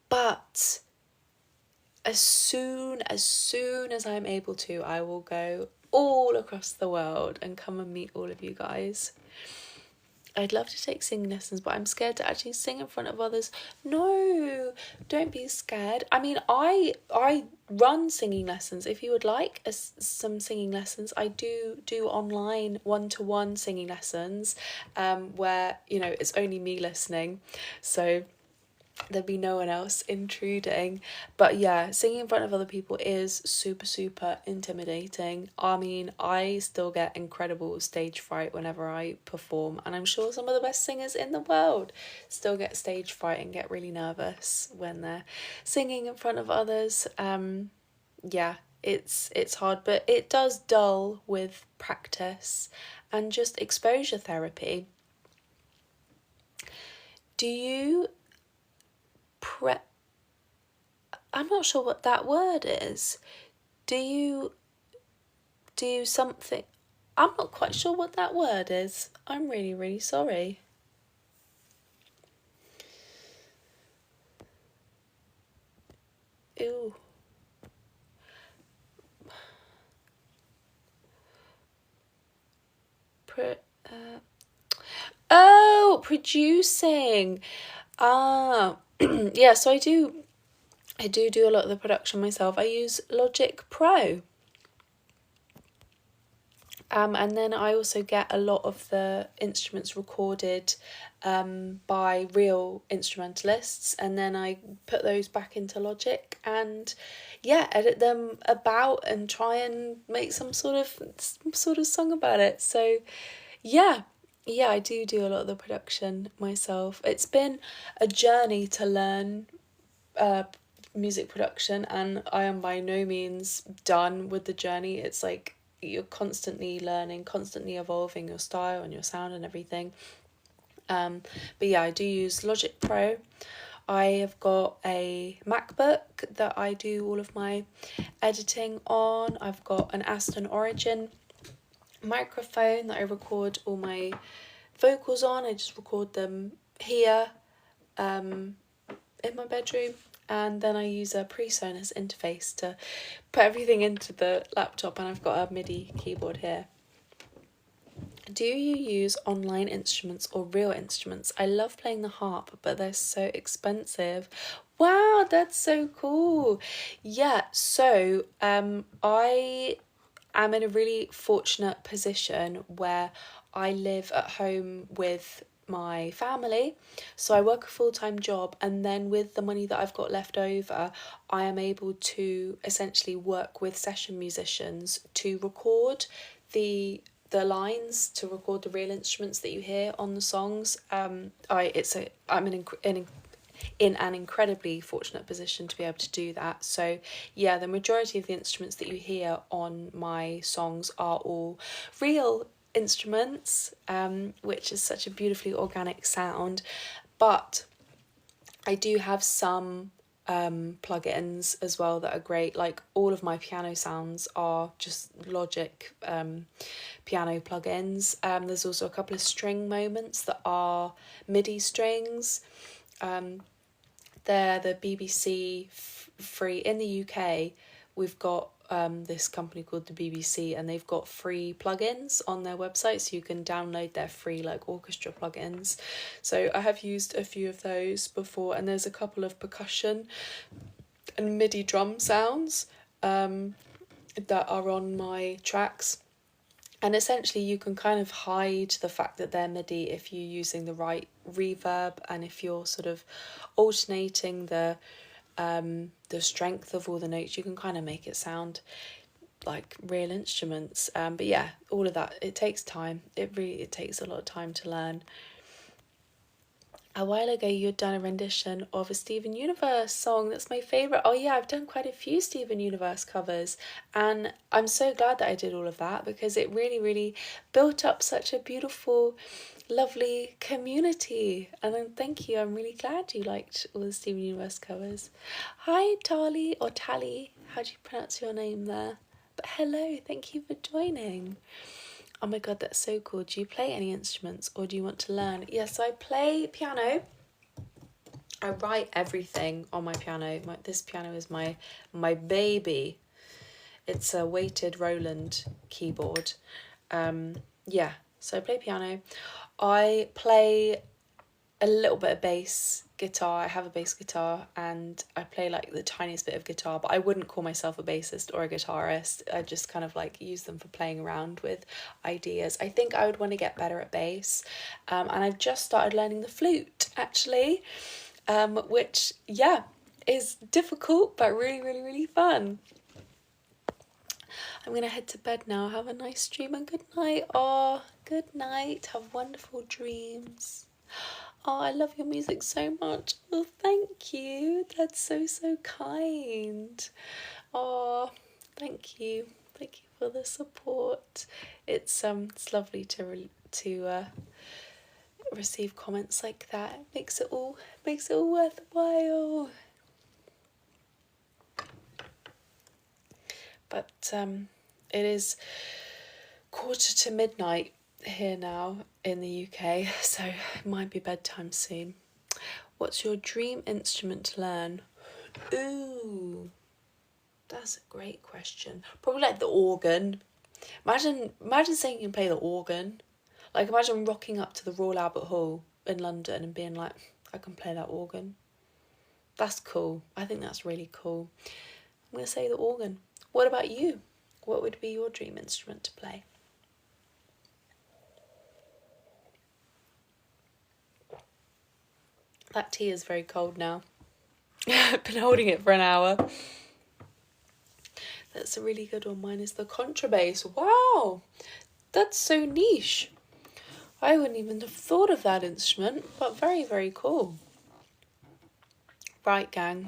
But as soon as I'm able to, I will go all across the world and come and meet all of you guys. I'd love to take singing lessons, but I'm scared to actually sing in front of others. No, don't be scared. I mean, I run singing lessons. If you would like some singing lessons, I do online one-to-one singing lessons, where, you know, it's only me listening. So there'd be no one else intruding. But yeah, singing in front of other people is super, super intimidating. I mean, I still get incredible stage fright whenever I perform, and I'm sure some of the best singers in the world still get stage fright and get really nervous when they're singing in front of others. Yeah, it's hard, but it does dull with practice and just exposure therapy. Do you I'm not sure what that word is. Do you something? I'm not quite sure what that word is. I'm really, really sorry. Ew. Producing. Yeah, so I do a lot of the production myself. I use Logic Pro. And then I also get a lot of the instruments recorded by real instrumentalists, and then I put those back into Logic and edit them about and try and make some sort of song about it. So yeah, I do a lot of the production myself. It's been a journey to learn music production, and I am by no means done with the journey. It's like you're constantly learning, constantly evolving your style and your sound and everything. But yeah, I do use Logic Pro. I have got a MacBook that I do all of my editing on. I've got an Aston Origin microphone that I record all my vocals on. I just record them here in my bedroom, and then I use a PreSonus interface to put everything into the laptop, and I've got a MIDI keyboard here. Do you use online instruments or real instruments? I love playing the harp, but they're so expensive. Wow, that's so cool. Yeah, so I am in a really fortunate position where I live at home with my family, so I work a full-time job, and then with the money that I've got left over, I am able to essentially work with session musicians to record the lines, to record the real instruments that you hear on the songs. I'm in an incredibly fortunate position to be able to do that. So yeah, the majority of the instruments that you hear on my songs are all real instruments, which is such a beautifully organic sound. But I do have some plugins as well that are great. Like, all of my piano sounds are just Logic piano plugins. There's also a couple of string moments that are MIDI strings. They're the BBC free. In the UK, we've got this company called the BBC, and they've got free plugins on their website, so you can download their free like orchestra plugins. So I have used a few of those before, and there's a couple of percussion and MIDI drum sounds that are on my tracks. And essentially you can kind of hide the fact that they're MIDI if you're using the right reverb, and if you're sort of alternating the strength of all the notes, you can kind of make it sound like real instruments. But yeah, all of that, it takes time. It takes a lot of time to learn. A while ago, you had done a rendition of a Steven Universe song. That's my favourite. Oh yeah, I've done quite a few Steven Universe covers, and I'm so glad that I did all of that, because it really, really built up such a beautiful, lovely community. And then thank you. I'm really glad you liked all the Steven Universe covers. Hi, Tali, or Tally. How do you pronounce your name there? But hello, thank you for joining. Oh my god, that's so cool. Do you play any instruments, or do you want to learn? Yes, I play piano. I write everything on my piano. This piano is my baby. It's a weighted Roland keyboard. Yeah, so I play piano. I play a little bit of bass guitar. I have a bass guitar, and I play like the tiniest bit of guitar, but I wouldn't call myself a bassist or a guitarist. I just kind of like use them for playing around with ideas. I think I would want to get better at bass, and I've just started learning the flute actually, which yeah, is difficult but really, really, really fun. I'm gonna head to bed now. Have a nice dream and good night. Oh, good night. Have wonderful dreams. Oh, I love your music so much. Oh, thank you. That's so, so kind. Oh, thank you. Thank you for the support. It's lovely to receive comments like that. It makes it all worthwhile. But it is midnight here now in the UK, so it might be bedtime soon. What's your dream instrument to learn? Ooh, that's a great question. Probably like the organ. Imagine saying you can play the organ. Like, imagine rocking up to the Royal Albert Hall in London and being like, I can play that organ. That's cool. I think that's really cool. I'm going to say the organ. What about you? What would be your dream instrument to play? That tea is very cold now. I've been holding it for an hour. That's a really good one. Mine is the contrabass. Wow, that's so niche. I wouldn't even have thought of that instrument, but very, very cool. Right, gang.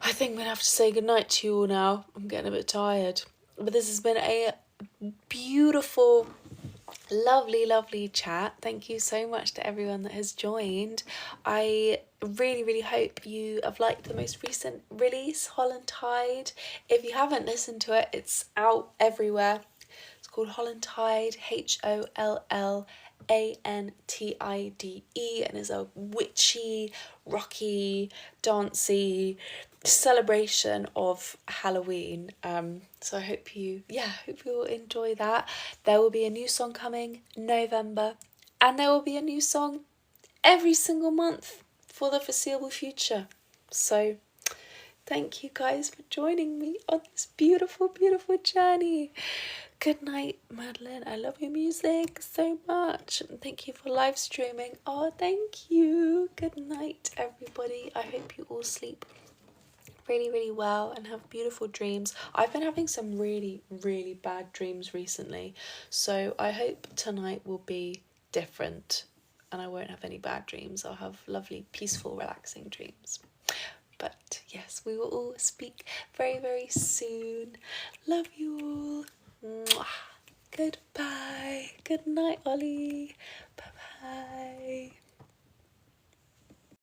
I think I'm going to have to say goodnight to you all now. I'm getting a bit tired. But this has been a beautiful, lovely, lovely chat. Thank you so much to everyone that has joined. I really, really hope you have liked the most recent release, Holland Tide. If you haven't listened to it, it's out everywhere. It's called Holland Tide, HOLLANTIDE, and it's a witchy, rocky, dancey, celebration of Halloween. So I hope you will enjoy that. There will be a new song coming November, and there will be a new song every single month for the foreseeable future. So thank you guys for joining me on this beautiful, beautiful journey. Good night, Madeleine. I love your music so much. And thank you for live streaming. Oh, thank you. Good night, everybody. I hope you all sleep really, really well and have beautiful dreams. I've been having some really, really bad dreams recently. So I hope tonight will be different and I won't have any bad dreams. I'll have lovely, peaceful, relaxing dreams. But yes, we will all speak very, very soon. Love you all. Mwah. Goodbye. Good night, Ollie. Bye-bye.